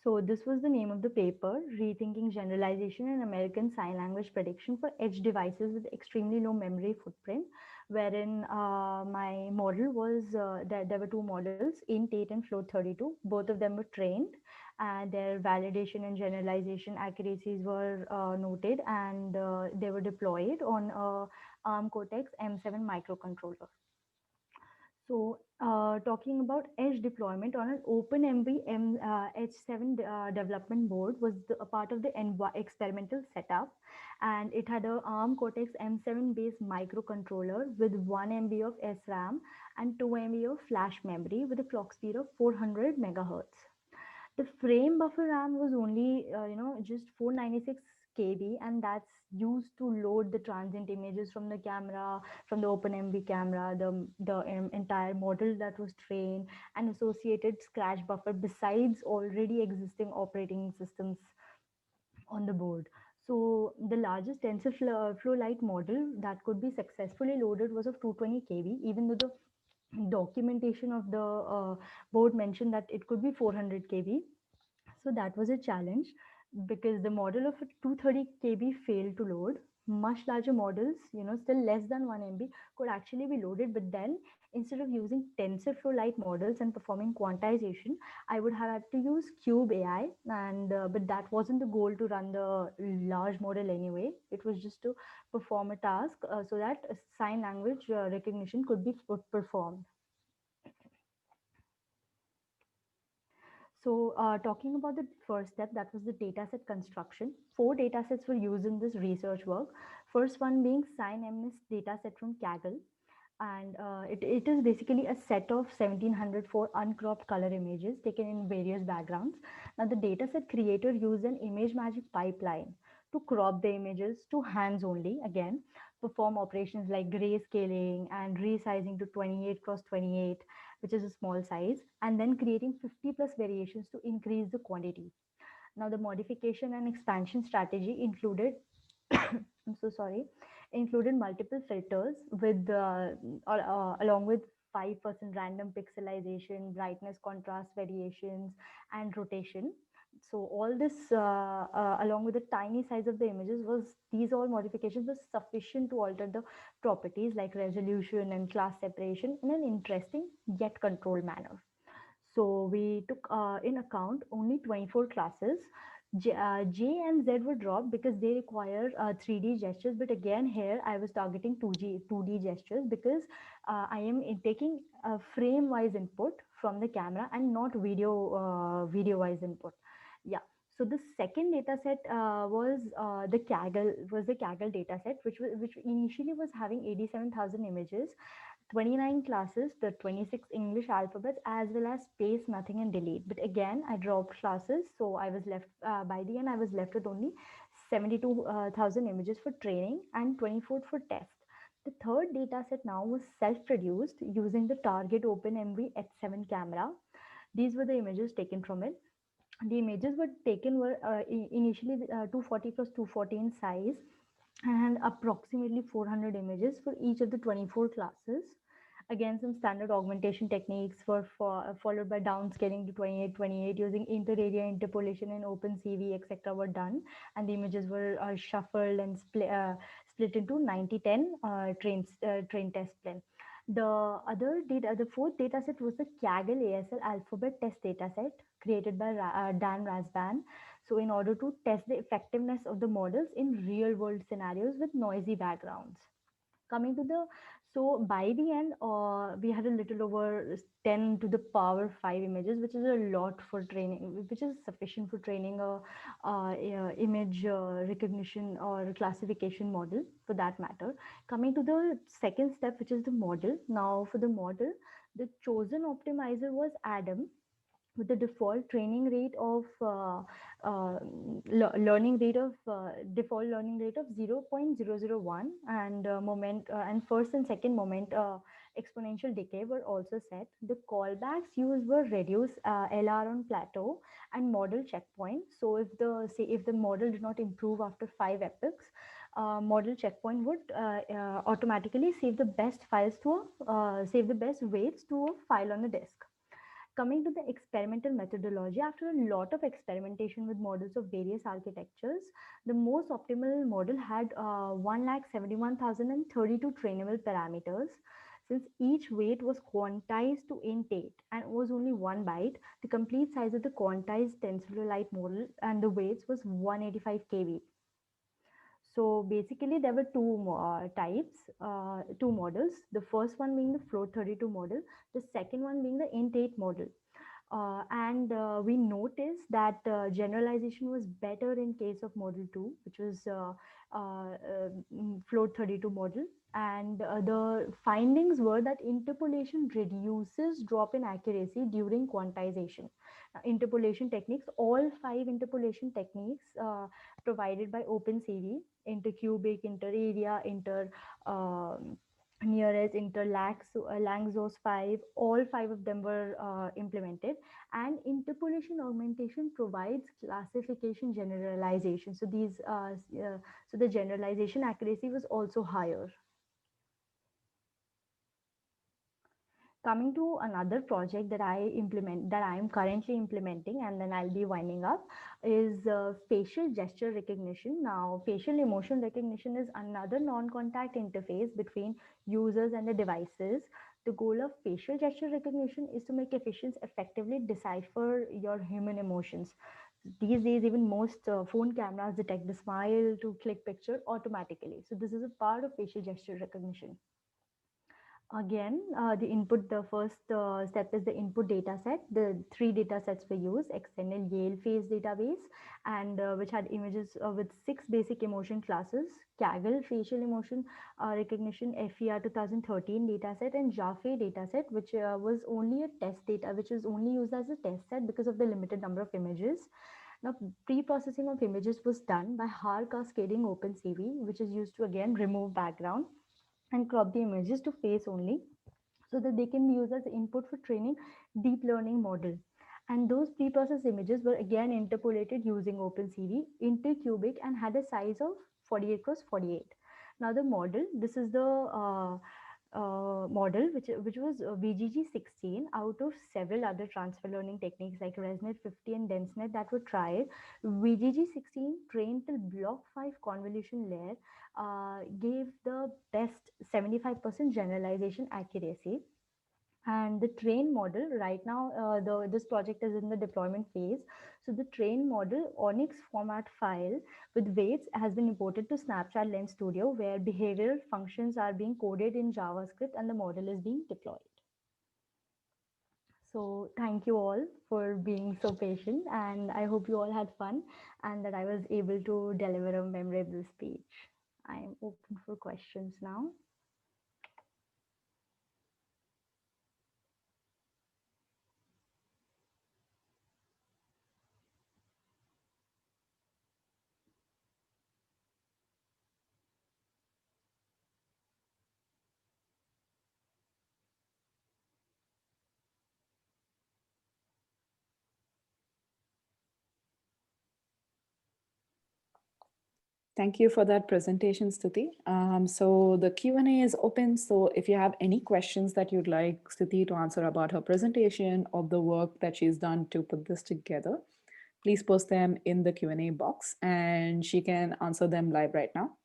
So this was the name of the paper, Rethinking Generalization in American Sign Language Prediction for Edge Devices with Extremely Low Memory Footprint, wherein my model was, there were 2 models, INT8 and Float32. Both of them were trained, and their validation and generalization accuracies were noted, and they were deployed on ARM Cortex M7 microcontroller. So talking about edge deployment on an OpenMV H7 development board was a part of the experimental setup, and it had a ARM Cortex M7 based microcontroller with 1 MB of SRAM and 2 MB of flash memory with a clock speed of 400 megahertz. The frame buffer RAM was only just 496 KB, and that's used to load the transient images from the camera, from the OpenMV camera, the entire model that was trained, and associated scratch buffer besides already existing operating systems on the board. So the largest TensorFlow Lite model that could be successfully loaded was of 220 KB, even though the documentation of the board mentioned that it could be 400 KB. So that was a challenge because the model of a 230 KB failed to load. Much larger models, still less than 1 MB, could actually be loaded. But then instead of using TensorFlow Lite models and performing quantization, I would have had to use Cube AI. And but that wasn't the goal to run the large model anyway. It was just to perform a task so that sign language recognition could be performed. So talking about the first step, that was the dataset construction. 4 datasets were used in this research work. First one being SignMNIST dataset from Kaggle. And it is basically a set of 1704 uncropped color images taken in various backgrounds. Now the dataset creator used an ImageMagick pipeline to crop the images to hands only, again, perform operations like grayscaling and resizing to 28 cross 28, which is a small size, and then creating 50 plus variations to increase the quantity. Now, the modification and expansion strategy included I'm so sorry, included multiple filters with along with 5% random pixelization, brightness, contrast variations, and rotation. So all this, along with the tiny size of the images, was these all modifications were sufficient to alter the properties like resolution and class separation in an interesting yet controlled manner. So we took in account only 24 classes. J and Z were dropped because they require 3D gestures. But again, here I was targeting 2D gestures because I am taking a frame-wise input from the camera and not video-wise input. Yeah. So the second data set was the Kaggle data set, which initially was having 87,000 images, 29 classes, the 26 English alphabets, as well as space, nothing, and delete. But again, I dropped classes, so I was left by the end. I was left with only 72,000 images for training and 24 for test. The third data set now was self-produced using the Target OpenMV H7 camera. These were the images taken from it. The images were taken were initially 240 plus 240 in size, and approximately 400 images for each of the 24 classes. Again, some standard augmentation techniques were followed by downscaling to 2828 using inter-area interpolation and OpenCV, etc. were done, and the images were shuffled and split into 9010 train test plan. The fourth dataset was the Kaggle ASL alphabet test dataset created by Dan Rasban. So in order to test the effectiveness of the models in real world scenarios with noisy backgrounds. Coming to the, so by the end, we had a little over 10 to the power 5 images, which is a lot for training, which is sufficient for training a image recognition or classification model for that matter. Coming to the second step, which is the model. Now for the model, the chosen optimizer was Adam, with the default training rate of learning rate of default learning rate of 0.001, and moment and first and second moment exponential decay were also set. The callbacks used were reduce LR on plateau and model checkpoint. So if the model did not improve after 5 epochs, model checkpoint would automatically save the best save the best weights to a file on the disk. Coming to the experimental methodology, after a lot of experimentation with models of various architectures, the most optimal model had 1,71,032 trainable parameters. Since each weight was quantized to int8 and was only 1 byte, the complete size of the quantized TensorFlow model and the weights was 185 kb. So basically, there were two models. The first one being the Float32 model, the second one being the int8 model. And we noticed that generalization was better in case of model 2, which was Float32 model. And the findings were that interpolation reduces drop in accuracy during quantization. Interpolation techniques, all 5 interpolation techniques provided by OpenCV, intercubic, interarea, nearest, Langzos 5, all 5 of them were implemented. And interpolation augmentation provides classification generalization. So so the generalization accuracy was also higher. Coming to another project that I am currently implementing, and then I'll be winding up, is facial gesture recognition. Now, facial emotion recognition is another non-contact interface between users and the devices. The goal of facial gesture recognition is to make efficients effectively decipher your human emotions. These days, even most phone cameras detect the smile to click picture automatically. So this is a part of facial gesture recognition. Again, the first step is the input data set. The 3 data sets were used: extended Yale phase database, and which had images with 6 basic emotion classes, Kaggle facial emotion recognition FER 2013 dataset, and Jaffe dataset, which was only a test data, which was only used as a test set because of the limited number of images. Now, pre-processing of images was done by Haar cascading OpenCV, which is used to again remove background and crop the images to face only, so that they can be used as input for training deep learning model. And those preprocessed images were again interpolated using OpenCV into cubic and had a size of 48 cross 48. Now the model, this is the model which was VGG16 out of several other transfer learning techniques like ResNet 50 and DenseNet that were tried. VGG16 trained till block 5 convolution layer gave the best 75% generalization accuracy. And the train model right now, the this project is in the deployment phase. So the train model Onyx format file with weights has been imported to Snapchat Lens Studio, where behavioral functions are being coded in JavaScript and the model is being deployed. So thank you all for being so patient, and I hope you all had fun and that I was able to deliver a memorable speech. I'm open for questions now. Thank you for that presentation, Stuti. So the Q&A is open. So if you have any questions that you'd like Stuti to answer about her presentation or the work that she's done to put this together, please post them in the Q&A box and she can answer them live right now.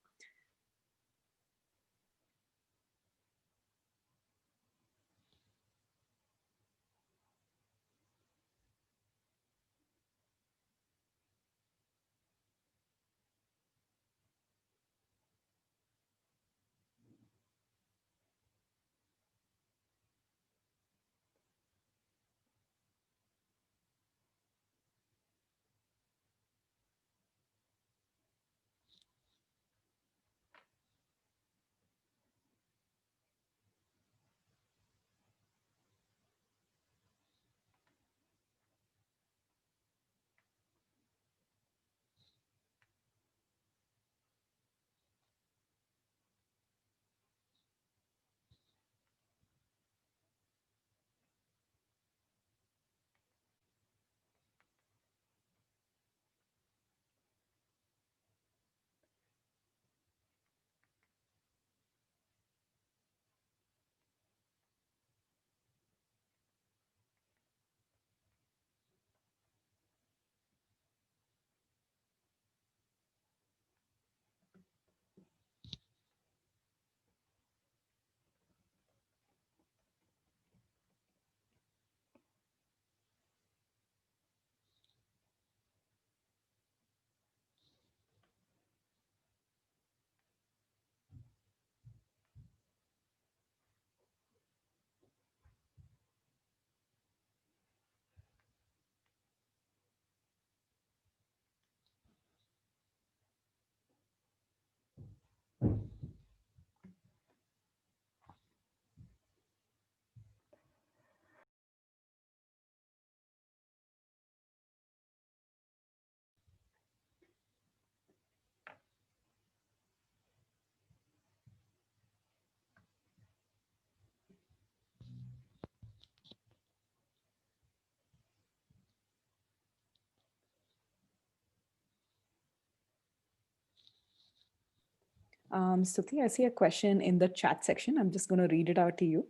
Stuti, I see a question in the chat section. I'm just going to read it out to you.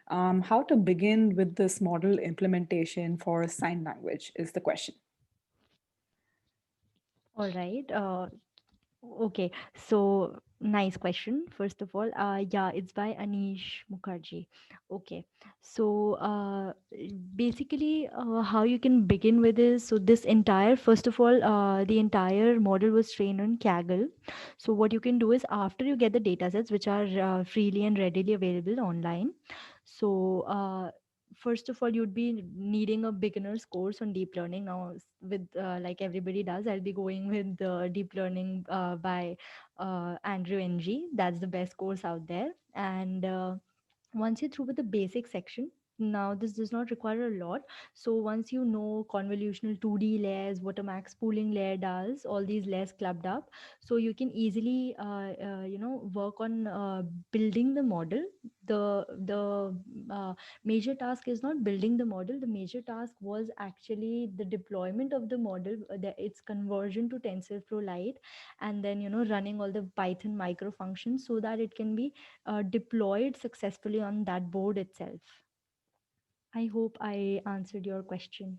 How to begin with this model implementation for sign language is the question. All right. Okay, so nice question. First of all, yeah, it's by Anish Mukherjee. Okay, so basically, how you can begin with is so this entire, first of all, the entire model was trained on Kaggle. So what you can do is after you get the data sets, which are freely and readily available online. So first of all, you'd be needing a beginner's course on deep learning. Now with like everybody does, I'll be going with the deep learning by Andrew Ng. That's the best course out there. And once you're through with the basic section, Now, this does not require a lot. So once you know convolutional 2D layers, what a max pooling layer does, all these layers clubbed up, so you can easily, work on building the model. The major task is not building the model. The major task was actually the deployment of the model, its conversion to TensorFlow Lite, and then running all the Python micro functions so that it can be deployed successfully on that board itself. I hope I answered your question.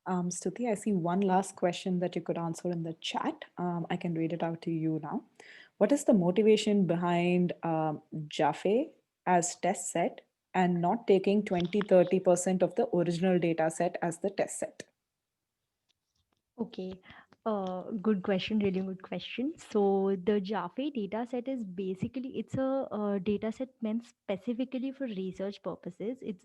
Stuti, I see one last question that you could answer in the chat. I can read it out to you now. What is the motivation behind Jaffe as test set and not taking 20-30% of the original data set as the test set? Okay, good question, really good question. So the Jaffe data set is basically it's a, data set meant specifically for research purposes. It's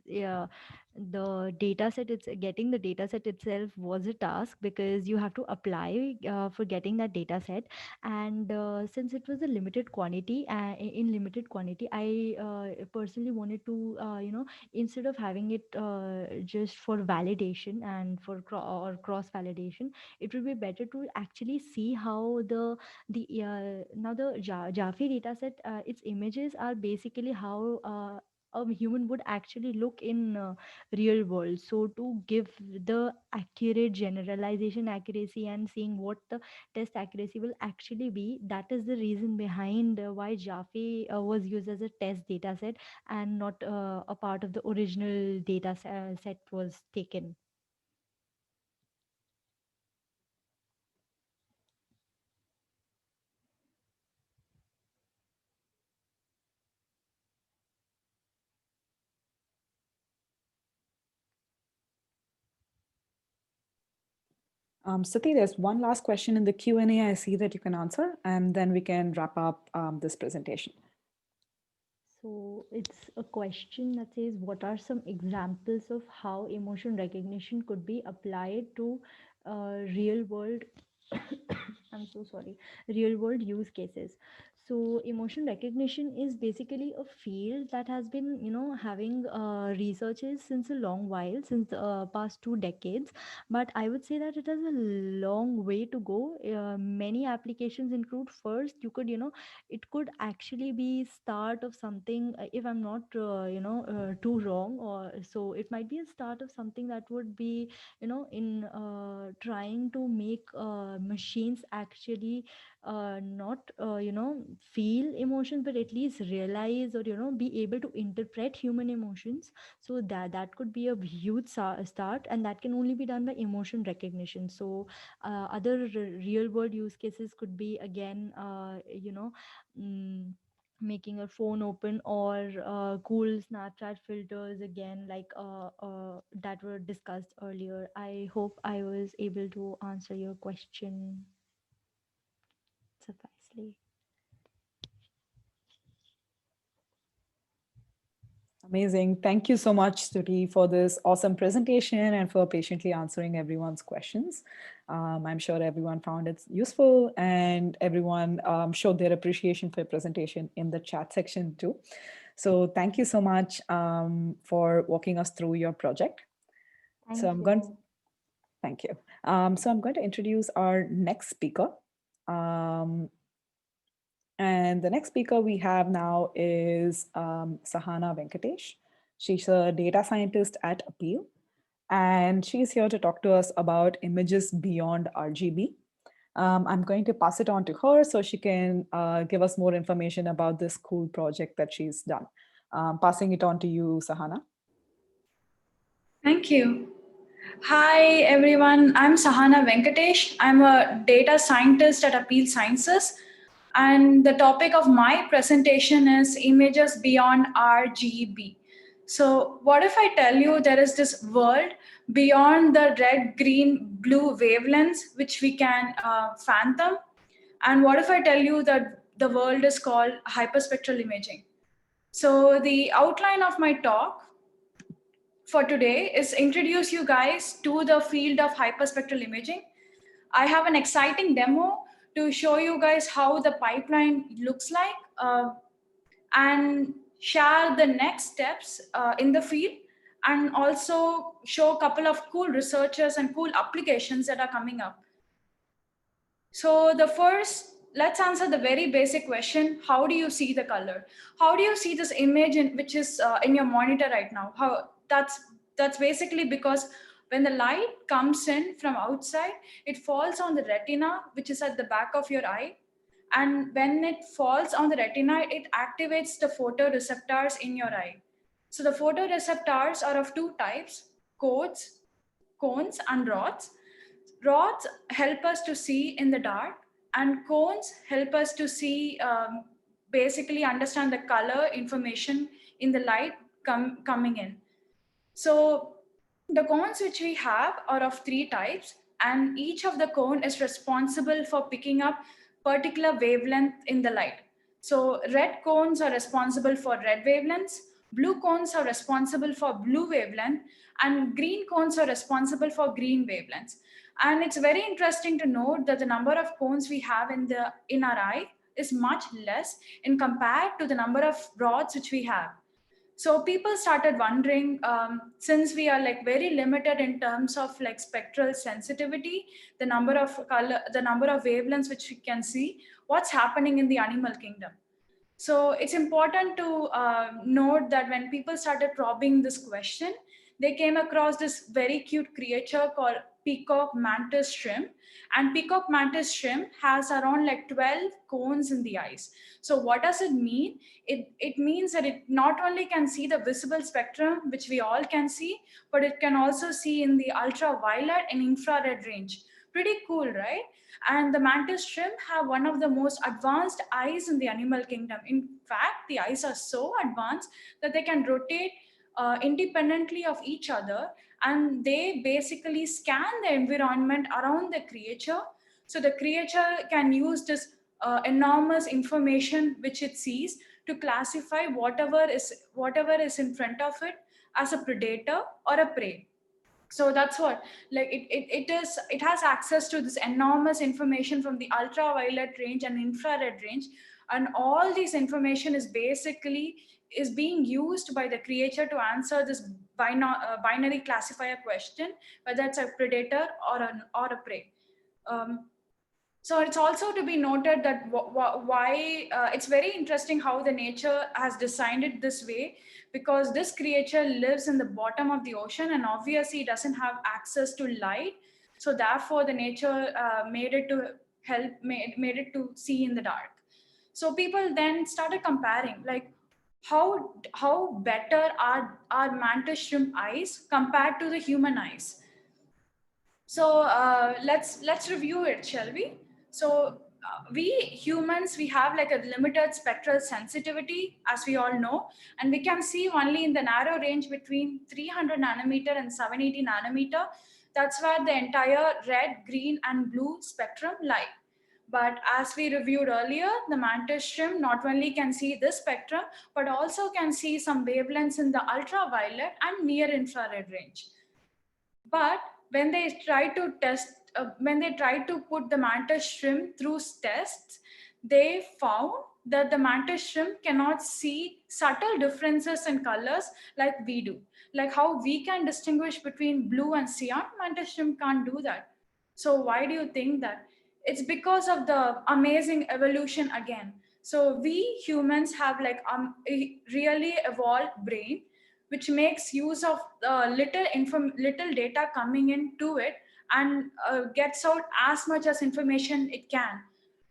the data set. It's getting the data set itself was a task because you have to apply for getting that data set, and since it was a limited quantity, in limited quantity, I personally wanted to instead of having it just for validation and for or cross validation, it would be better to actually see how the now the Jaffe data set, its images are basically how a human would actually look in real world. So to give the accurate generalization accuracy and seeing what the test accuracy will actually be, that is the reason behind why Jaffe was used as a test data set and not a part of the original data set was taken. Stuti, there's one last question in the Q&A I see that you can answer, and then we can wrap up this presentation. So it's a question that says, what are some examples of how emotion recognition could be applied to real world I'm so sorry, real world use cases? So emotion recognition is basically a field that has been, having researches since a long while, since past 2 decades. But I would say that it has a long way to go. Many applications include, first, it could actually be start of something. If I'm not, too wrong, or so, it might be a start of something that would be, in trying to make machines actually not feel emotions, but at least realize, or be able to interpret human emotions. So that could be a huge start, and that can only be done by emotion recognition. So other real world use cases could be, again, mm, making a phone open, or cool Snapchat filters, again, like that were discussed earlier. I hope I was able to answer your question sufficiently. Amazing. Thank you so much, Stuti, for this awesome presentation and for patiently answering everyone's questions. I'm sure everyone found it useful, and everyone showed their appreciation for your presentation in the chat section too. So thank you so much for walking us through your project. So Thank I'm going, you. thank you. So I'm going to introduce our next speaker. And the next speaker we have now is Sahana Venkatesh. She's a data scientist at Appeal, and she's here to talk to us about images beyond RGB. I'm going to pass it on to her so she can give us more information about this cool project that she's done. Passing it on to you, Sahana. Thank you. Hi, everyone. I'm Sahana Venkatesh. I'm a data scientist at Appeal Sciences. And the topic of my presentation is images beyond RGB. So, what if I tell you there is this world beyond the red, green, blue wavelengths which we can fathom? And what if I tell you that the world is called hyperspectral imaging? So, the outline of my talk for today is introduce you guys to the field of hyperspectral imaging. I have an exciting demo to show you guys how the pipeline looks like, and share the next steps in the field, and also show a couple of cool researchers and cool applications that are coming up. So the first, let's answer the very basic question: how do you see the color? How do you see this image which is in your monitor right now? How that's basically because when the light comes in from outside, it falls on the retina, which is at the back of your eye. And when it falls on the retina, it activates the photoreceptors in your eye. So the photoreceptors are of two types: cones, cones and rods. Rods help us to see in the dark, and cones help us to see, basically understand the color information in the light coming in. So the cones which we have are of three types, and each of the cone is responsible for picking up particular wavelength in the light. So red cones are responsible for red wavelengths, blue cones are responsible for blue wavelength, and green cones are responsible for green wavelengths. And it's very interesting to note that the number of cones we have in our eye is much less in compared to the number of rods which we have. So people started wondering, since we are like very limited in terms of like spectral sensitivity, the number of color, the number of wavelengths which we can see, what's happening in the animal kingdom. So it's important to note that when people started probing this question, they came across this very cute creature called peacock mantis shrimp. And peacock mantis shrimp has around like 12 cones in the eyes. So what does it mean? It means that it not only can see the visible spectrum, which we all can see, but it can also see in the ultraviolet and infrared range. Pretty cool, right? And the mantis shrimp have one of the most advanced eyes in the animal kingdom. In fact, the eyes are so advanced that they can rotate independently of each other, and they basically scan the environment around the creature. So the creature can use this enormous information which it sees to classify whatever is in front of it as a predator or a prey. So that's what, like it has access to this enormous information from the ultraviolet range and infrared range, And all this information is basically is being used by the creature to answer this binary classifier question, whether it's a predator or a prey. So it's also to be noted that why it's very interesting how the nature has designed it this way, because this creature lives in the bottom of the ocean and obviously doesn't have access to light. So therefore the nature made it to made it to see in the dark. So people then started comparing, like how better are mantis shrimp eyes compared to the human eyes. So let's review it, shall we? So we humans, we have like a limited spectral sensitivity, as we all know, and we can see only in the narrow range between 300 nanometer and 780 nanometer. That's where the entire red, green, and blue spectrum lie. But as we reviewed earlier, the mantis shrimp not only can see this spectrum, but also can see some wavelengths in the ultraviolet and near infrared range. But when they try to put the mantis shrimp through tests, they found that the mantis shrimp cannot see subtle differences in colors like we do. Like how we can distinguish between blue and cyan, mantis shrimp can't do that. So why do you think that? It's because of the amazing evolution again. So we humans have like a really evolved brain, which makes use of little data coming into it, and gets out as much as information it can.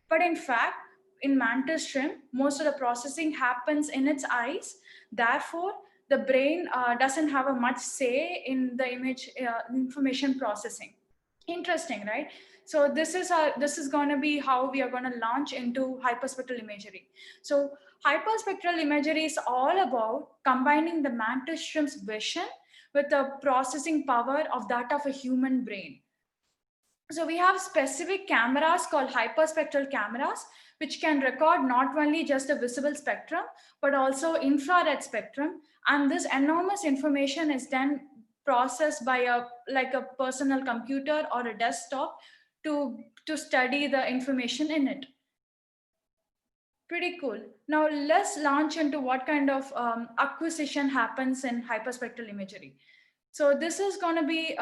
But in fact, in mantis shrimp, most of the processing happens in its eyes. Therefore, the brain doesn't have a much say in the image information processing. Interesting, right? So this is going to be how we are going to launch into hyperspectral imagery. So hyperspectral imagery is all about combining the mantis shrimp's vision with the processing power of that of a human brain. So we have specific cameras called hyperspectral cameras, which can record not only just the visible spectrum, but also infrared spectrum. And this enormous information is then processed by a personal computer or a desktop to study the information in it. Pretty cool. Now let's launch into what kind of acquisition happens in hyperspectral imagery. So this is going to be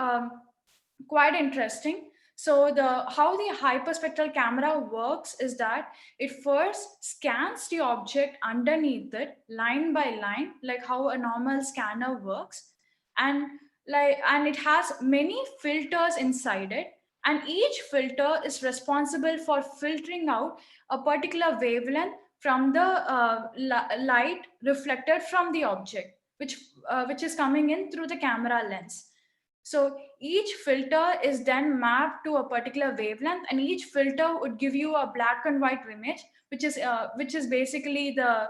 quite interesting. So how the hyperspectral camera works is that it first scans the object underneath it line by line, like how a normal scanner works, and it has many filters inside it, and each filter is responsible for filtering out a particular wavelength from the light reflected from the object, which is coming in through the camera lens. So each filter is then mapped to a particular wavelength, and each filter would give you a black and white image, which is basically the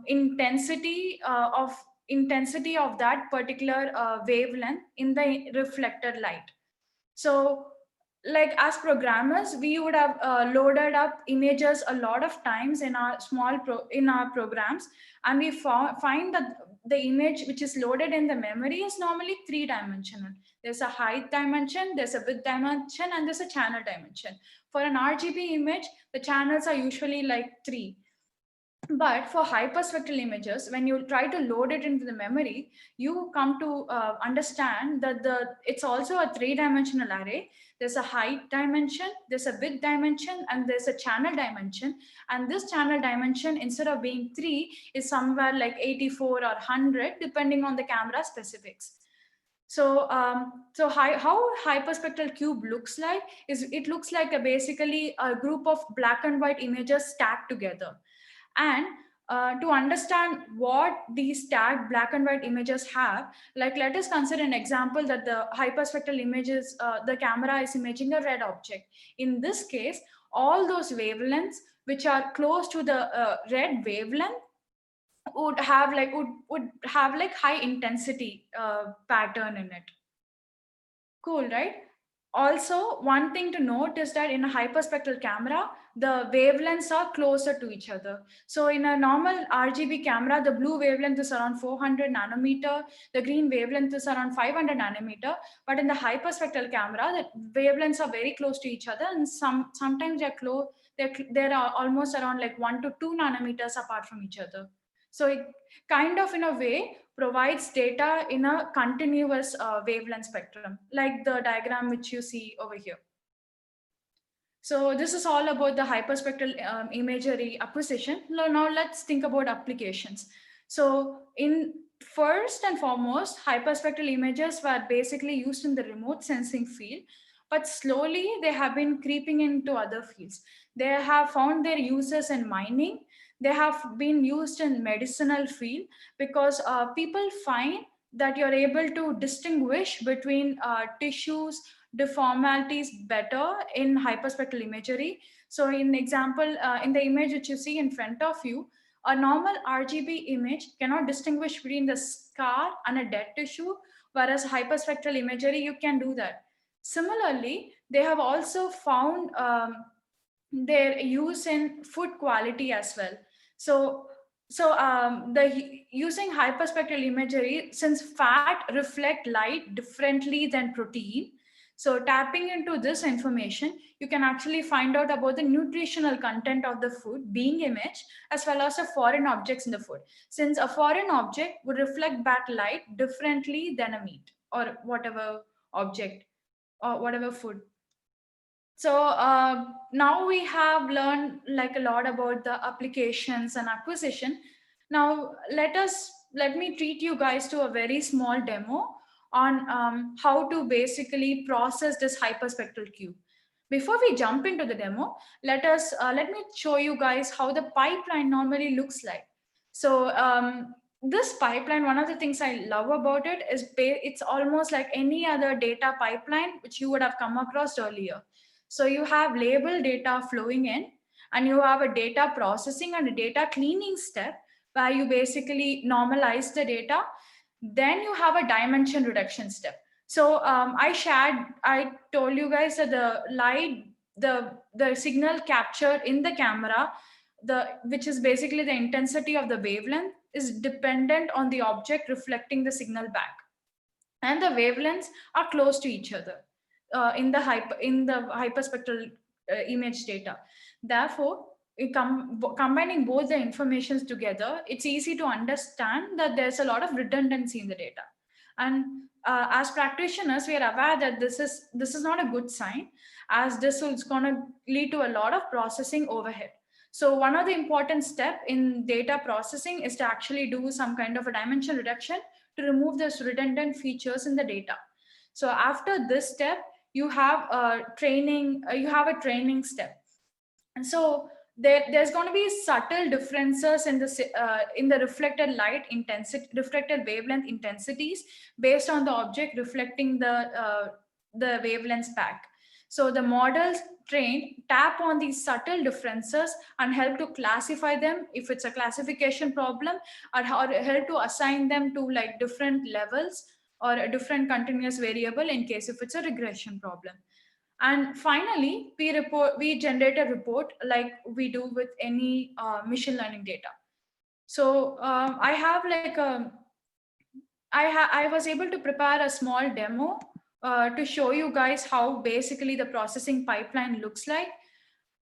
intensity of that particular wavelength in the reflected light. So like as programmers, we would have loaded up images a lot of times in our programs, and we find that the image which is loaded in the memory is normally 3-dimensional. There's a height dimension, there's a width dimension, and there's a channel dimension. For an RGB image, the channels are usually like 3. But for hyperspectral images, when you try to load it into the memory, you come to understand that it's also a 3-dimensional array. There's a height dimension, there's a width dimension, and there's a channel dimension. And this channel dimension, instead of being 3, is somewhere like 84 or 100, depending on the camera specifics. So, how hyperspectral cube looks like is it looks like basically a group of black and white images stacked together. And to understand what these stacked black and white images have, like let us consider an example that the hyperspectral images, the camera is imaging a red object. In this case, all those wavelengths which are close to the red wavelength would have like high intensity pattern in it. Cool, right? Also, one thing to note is that in a hyperspectral camera, the wavelengths are closer to each other. So in a normal RGB camera, the blue wavelength is around 400 nanometer, the green wavelength is around 500 nanometer. But in the hyperspectral camera, the wavelengths are very close to each other, and sometimes they're close. They're almost around like 1 to 2 nanometers apart from each other. So it kind of, in a way, provides data in a continuous wavelength spectrum, like the diagram which you see over here. So this is all about the hyperspectral imagery acquisition. Now let's think about applications. So in first and foremost, hyperspectral images were basically used in the remote sensing field, but slowly they have been creeping into other fields. They have found their uses in mining. They have been used in medicinal field because people find that you're able to distinguish between tissues, deformalities better in hyperspectral imagery. So in example, in the image which you see in front of you, a normal RGB image cannot distinguish between the scar and a dead tissue, whereas hyperspectral imagery, you can do that. Similarly, they have also found their use in food quality as well. So using hyperspectral imagery, since fat reflect light differently than protein, so tapping into this information, you can actually find out about the nutritional content of the food being imaged, as well as the foreign objects in the food. Since a foreign object would reflect back light differently than a meat or whatever object or whatever food. So now we have learned like a lot about the applications and acquisition. Now let me treat you guys to a very small demo on how to basically process this hyperspectral cube. Before we jump into the demo, let me show you guys how the pipeline normally looks like. So this pipeline, one of the things I love about it is it's almost like any other data pipeline which you would have come across earlier. So you have label data flowing in, and you have a data processing and a data cleaning step where you basically normalize the data. Then you have a dimension reduction step. So I told you guys that the light, the signal captured in the camera, which is basically the intensity of the wavelength, is dependent on the object reflecting the signal back, and the wavelengths are close to each other in the hyperspectral image data. Therefore, combining both the informations together, it's easy to understand that there's a lot of redundancy in the data. And as practitioners, we are aware that this is not a good sign, as this is going to lead to a lot of processing overhead. So one of the important step in data processing is to actually do some kind of a dimension reduction to remove those redundant features in the data. So after this step, you have a training step. And so there's going to be subtle differences in the reflected light intensity, reflected wavelength intensities based on the object reflecting the wavelengths back. So the models trained tap on these subtle differences and help to classify them if it's a classification problem, or help to assign them to like different levels or a different continuous variable in case if it's a regression problem. And finally, we generate a report like we do with any machine learning data. So I have like I was able to prepare a small demo to show you guys how basically the processing pipeline looks like.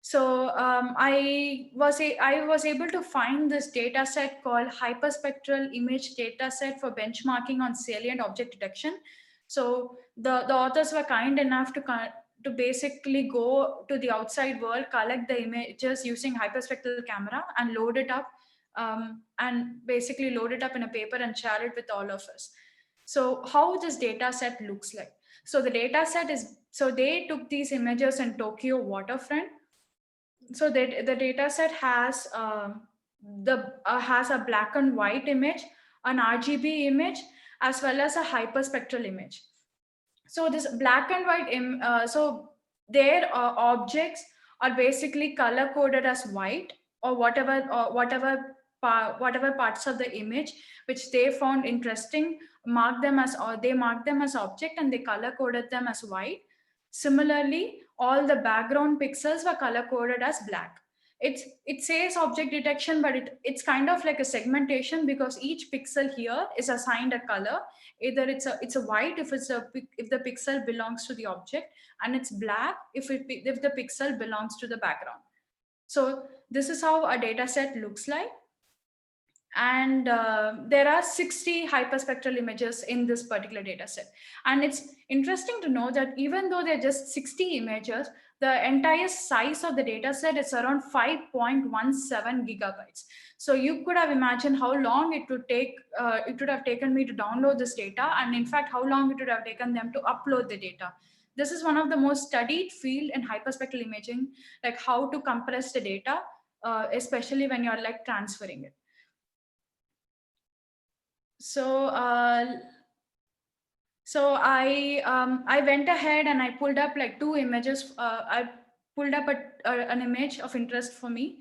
So I was able to find this data set called hyperspectral image data set for benchmarking on salient object detection. So the authors were kind enough to basically go to the outside world, collect the images using hyperspectral camera and load it up, and basically load it up in a paper and share it with all of us. So how this data set looks like. So the data set is, so they took these images in Tokyo waterfront. So that the data set has has a black and white image, an RGB image, as well as a hyperspectral image. So this black and white so their objects are basically color coded as white, or whatever parts of the image which they found interesting, they marked them as object and they color coded them as white. Similarly, all the background pixels were color coded as black. It says object detection, but it's kind of like a segmentation, because each pixel here is assigned a color. Either it's a white if if the pixel belongs to the object, and it's black if the pixel belongs to the background. So this is how a data set looks like. And there are 60 hyperspectral images in this particular data set. And it's interesting to know that even though they're just 60 images, the entire size of the data set is around 5.17 gigabytes. So you could have imagined how long it would have taken me to download this data, and in fact, how long it would have taken them to upload the data. This is one of the most studied field in hyperspectral imaging, like how to compress the data, especially when you're like transferring it. So I went ahead and I pulled up like two images. I pulled up an image of interest for me.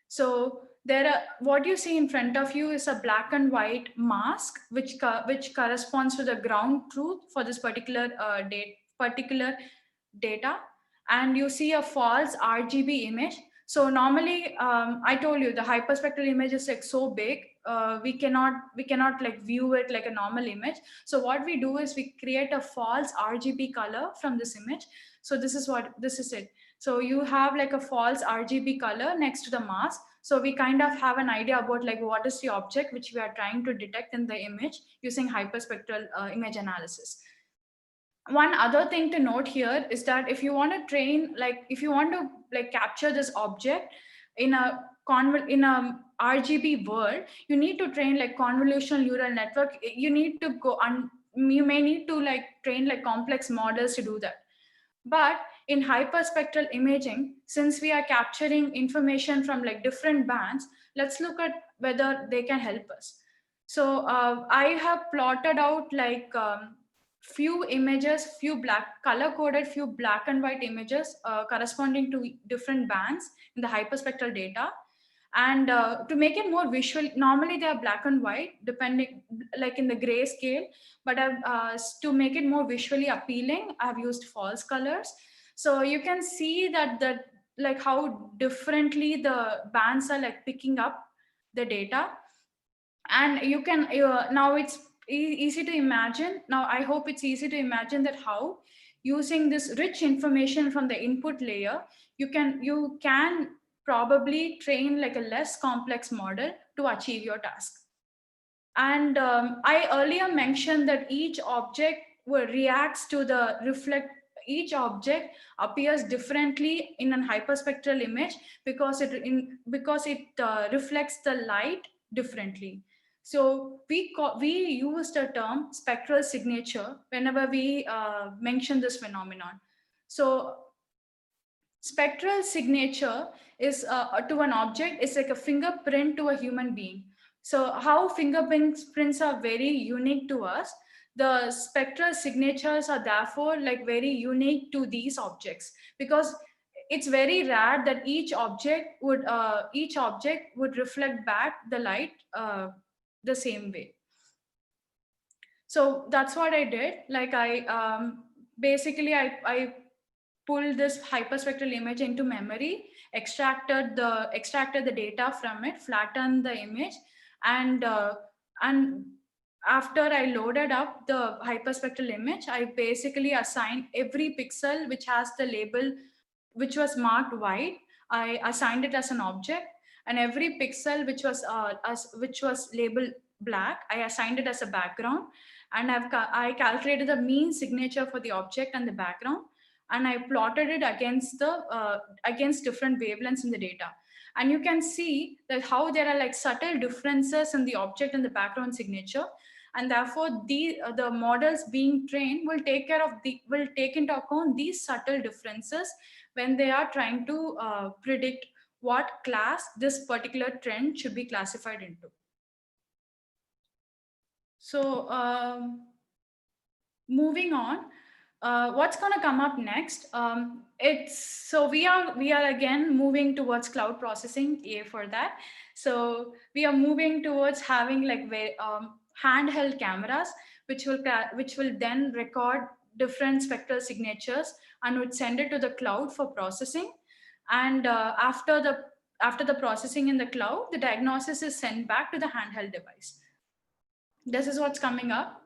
So what you see in front of you is a black and white mask, which corresponds to the ground truth for this particular data, and you see a false RGB image. So normally, I told you the hyperspectral image is like so big, we cannot like view it like a normal image. So what we do is we create a false RGB color from this image. So this is it. So you have like a false RGB color next to the mask. So we kind of have an idea about like what is the object which we are trying to detect in the image using hyperspectral image analysis. One other thing to note here is that if you want to train, like if you want to like capture this object in a RGB world, you need to train like convolutional neural network. You need to you may need to like train like complex models to do that. But in hyperspectral imaging, since we are capturing information from like different bands, let's look at whether they can help us. So I have plotted out like few images, color coded few black and white images corresponding to different bands in the hyperspectral data. And to make it more visual, normally they are black and white, depending like in the gray scale, but to make it more visually appealing, I've used false colors. So you can see that like how differently the bands are like picking up the data. And you can now it's easy to imagine. Now I hope it's easy to imagine that how using this rich information from the input layer, you can probably train like a less complex model to achieve your task. And I earlier mentioned that each object reacts to the each object appears differently in an hyperspectral image because it reflects the light differently. So we use the term spectral signature whenever we mention this phenomenon. So spectral signature is to an object is like a fingerprint to a human being. So how fingerprints are very unique to us, the spectral signatures are therefore like very unique to these objects, because it's very rare that each object would reflect back the light the same way. So that's what I did. Like basically I pulled this hyperspectral image into memory, extracted the data from it, flattened the image, and after I loaded up the hyperspectral image, I basically assigned every pixel which has the label which was marked white. I assigned it as an object, and every pixel which was labeled black, I assigned it as a background. And I calculated the mean signature for the object and the background, and I plotted it against different wavelengths in the data. And you can see that how there are like subtle differences in the object and the background signature, and therefore the models being trained will take into account these subtle differences when they are trying to predict what class this particular trend should be classified into. So moving on, what's going to come up next? We are again moving towards cloud processing. Yay for that. So we are moving towards having like handheld cameras, which will then record different spectral signatures and would send it to the cloud for processing. And after the processing in the cloud, the diagnosis is sent back to the handheld device. This is what's coming up.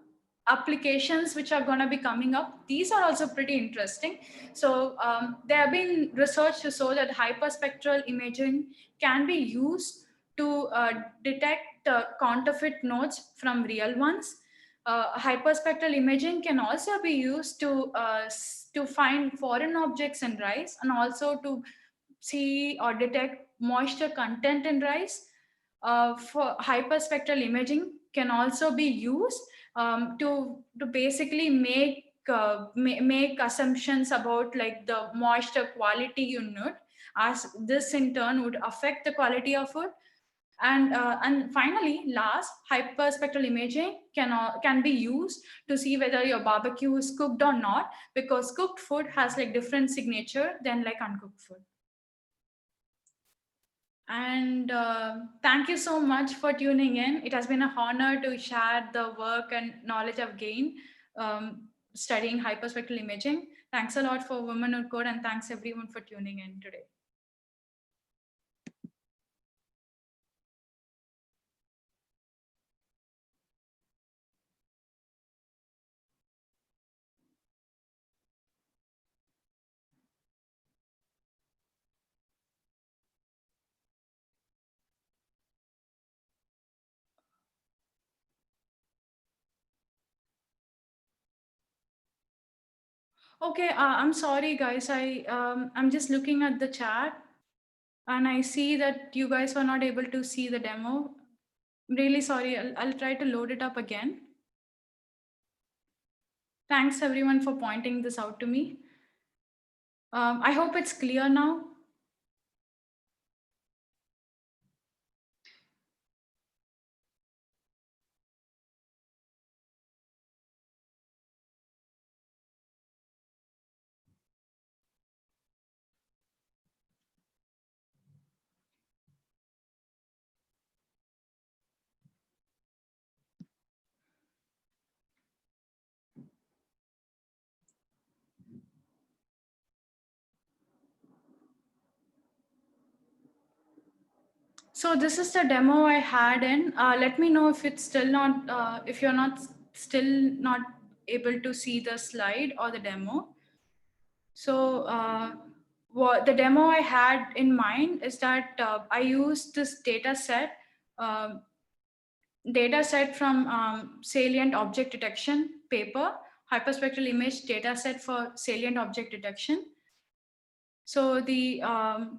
Applications which are going to be coming up, these are also pretty interesting. So there have been research to show that hyperspectral imaging can be used to detect counterfeit nodes from real ones. Hyperspectral imaging can also be used to find foreign objects in rice, and also to see or detect moisture content in rice. For hyperspectral imaging can also be used to basically make assumptions about like the moisture quality unit, as this in turn would affect the quality of food. And finally, last, hyperspectral imaging can be used to see whether your barbecue is cooked or not, because cooked food has like different signature than like uncooked food. And thank you so much for tuning in. It has been an honor to share the work and knowledge I've gained studying hyperspectral imaging. Thanks a lot for Women Code, and thanks everyone for tuning in today. Okay, I'm sorry, guys. I'm just looking at the chat, and I see that you guys were not able to see the demo. I'm really sorry. I'll try to load it up again. Thanks everyone for pointing this out to me. I hope it's clear now. So this is the demo I had in. Let me know if it's still not, if you're still not able to see the slide or the demo. So what the demo I had in mind is that I used this data set from salient object detection paper, hyperspectral image data set for salient object detection. So the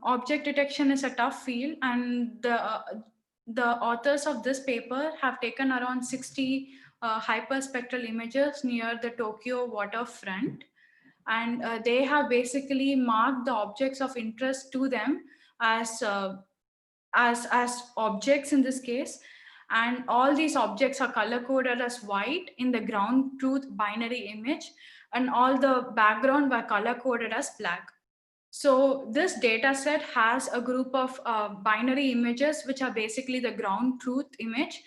object detection is a tough field, and the authors of this paper have taken around 60 hyperspectral images near the Tokyo waterfront, and they have basically marked the objects of interest to them as objects in this case. And all these objects are color coded as white in the ground truth binary image, and all the background were color coded as black. So this data set has a group of binary images, which are basically the ground truth image,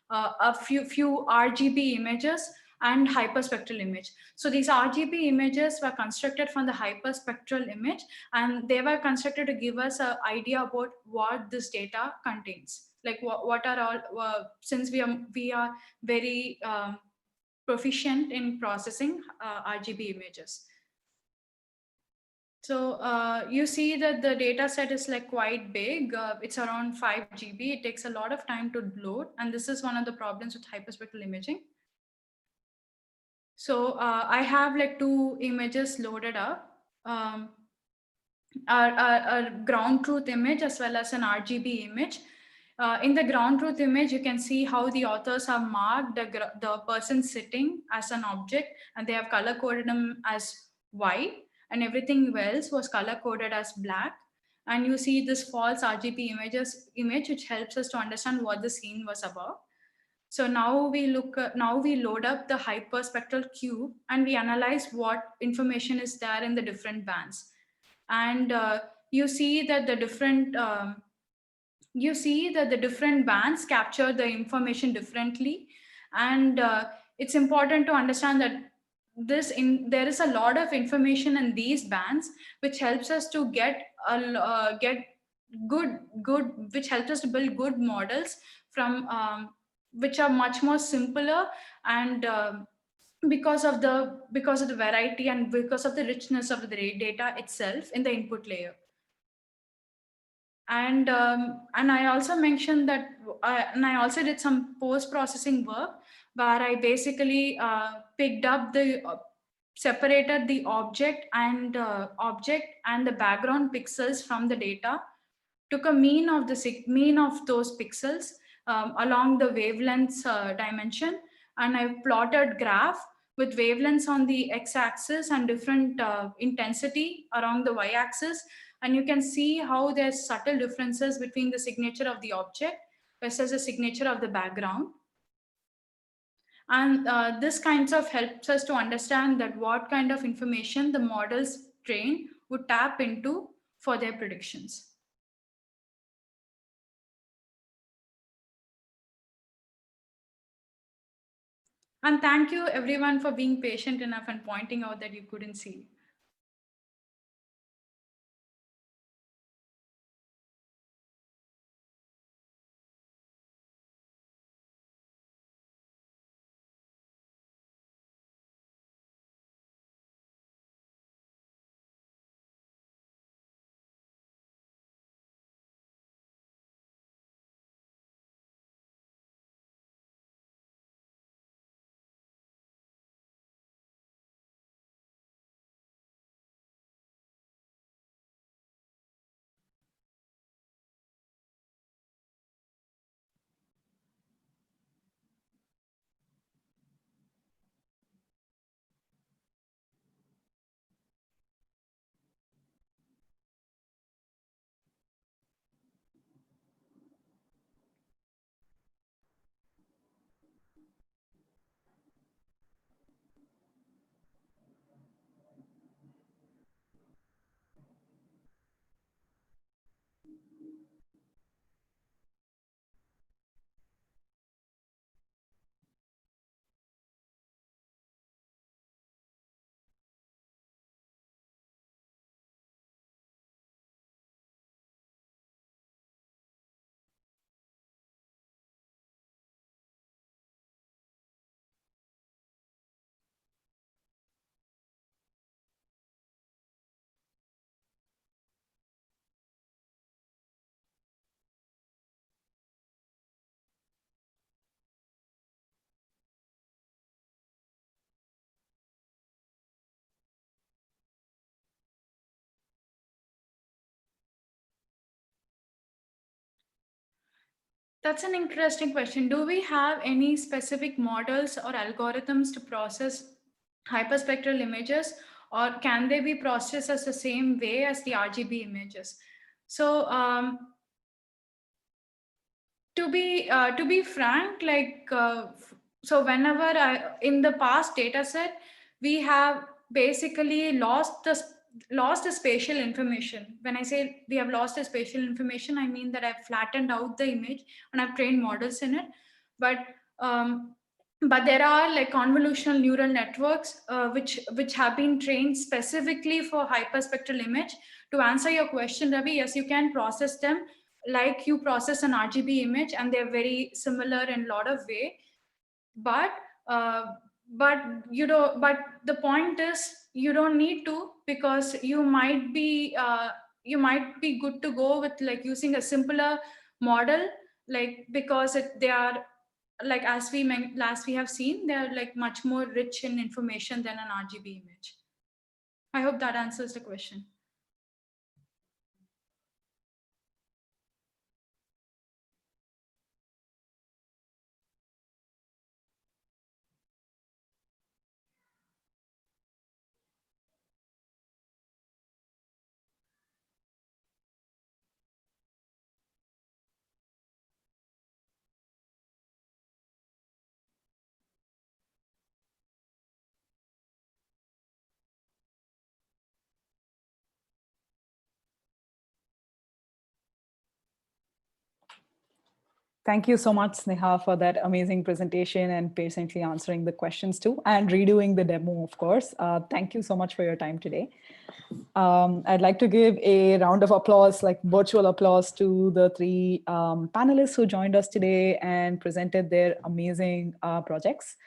a few RGB images, and hyperspectral image. So these RGB images were constructed from the hyperspectral image, and they were constructed to give us an idea about what this data contains. Like what are all, since we are very proficient in processing RGB images. So you see that the data set is like quite big. It's around 5 GB. It takes a lot of time to load. And this is one of the problems with hyperspectral imaging. So I have like 2 images loaded up. A ground truth image as well as an RGB image. In the ground truth image, you can see how the authors have marked the person sitting as an object, and they have color coded them as white, and everything else was color coded as black. And you see this false RGB image, which helps us to understand what the scene was about. So now we load up the hyperspectral cube, and we analyze what information is there in the different bands. And you see that the different bands capture the information differently. And it's important to understand that there is a lot of information in these bands, which helps us to get good which helps us to build good models from which are much more simpler, and because of the variety and because of the richness of the data itself in the input layer. And I also mentioned that and I also did some post processing work where I basically picked up the separated the object and the background pixels from the data, took a mean of the mean of those pixels along the wavelengths dimension, and I plotted graph with wavelengths on the x-axis and different intensity around the y-axis, and you can see how there's subtle differences between the signature of the object versus the signature of the background. And this kinds of helps us to understand that what kind of information the models train would tap into for their predictions. And thank you everyone for being patient enough and pointing out that you couldn't see. That's an interesting question. Do we have any specific models or algorithms to process hyperspectral images, or can they be processed as the same way as the RGB images? So to be frank, like so whenever in the past data set, we have basically lost the spatial information. When I say we have lost the spatial information, I mean that I've flattened out the image and I've trained models in it. But um, but there are like convolutional neural networks which have been trained specifically for hyperspectral image. To answer your question, Ravi, yes, you can process them like you process an RGB image, and they're very similar in a lot of way. But uh, but but the point is you don't need to, because you might be good to go with like using a simpler model, like because they are like as we have seen, they're like much more rich in information than an RGB image. I hope that answers the question. Thank you so much, Sneha, for that amazing presentation and patiently answering the questions too, and redoing the demo, of course. Thank you so much for your time today. I'd like to give a round of applause, like virtual applause, to the three panelists who joined us today and presented their amazing projects.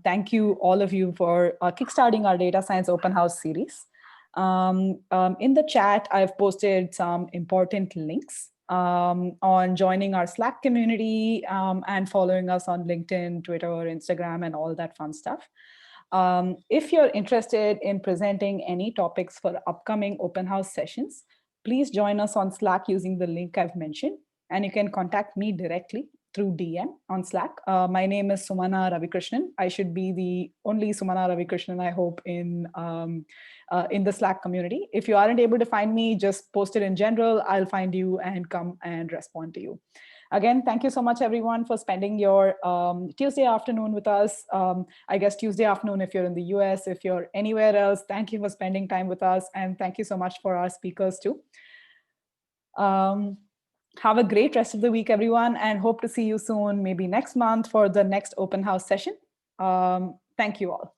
Thank you, all of you, for kickstarting our Data Science Open House series. In the chat, I've posted some important links on joining our Slack community and following us on LinkedIn, Twitter, Instagram, and all that fun stuff. If you're interested in presenting any topics for upcoming open house sessions, please join us on Slack using the link I've mentioned, and you can contact me directly through DM on Slack. My name is Sumana Ravikrishnan. I should be the only Sumana Ravikrishnan, I hope, in the Slack community. If you aren't able to find me, just post it in general. I'll find you and come and respond to you. Again, thank you so much, everyone, for spending your Tuesday afternoon with us. I guess Tuesday afternoon if you're in the US, if you're anywhere else, thank you for spending time with us. And thank you so much for our speakers too. Have a great rest of the week, everyone, and hope to see you soon, maybe next month for the next open house session. Thank you all.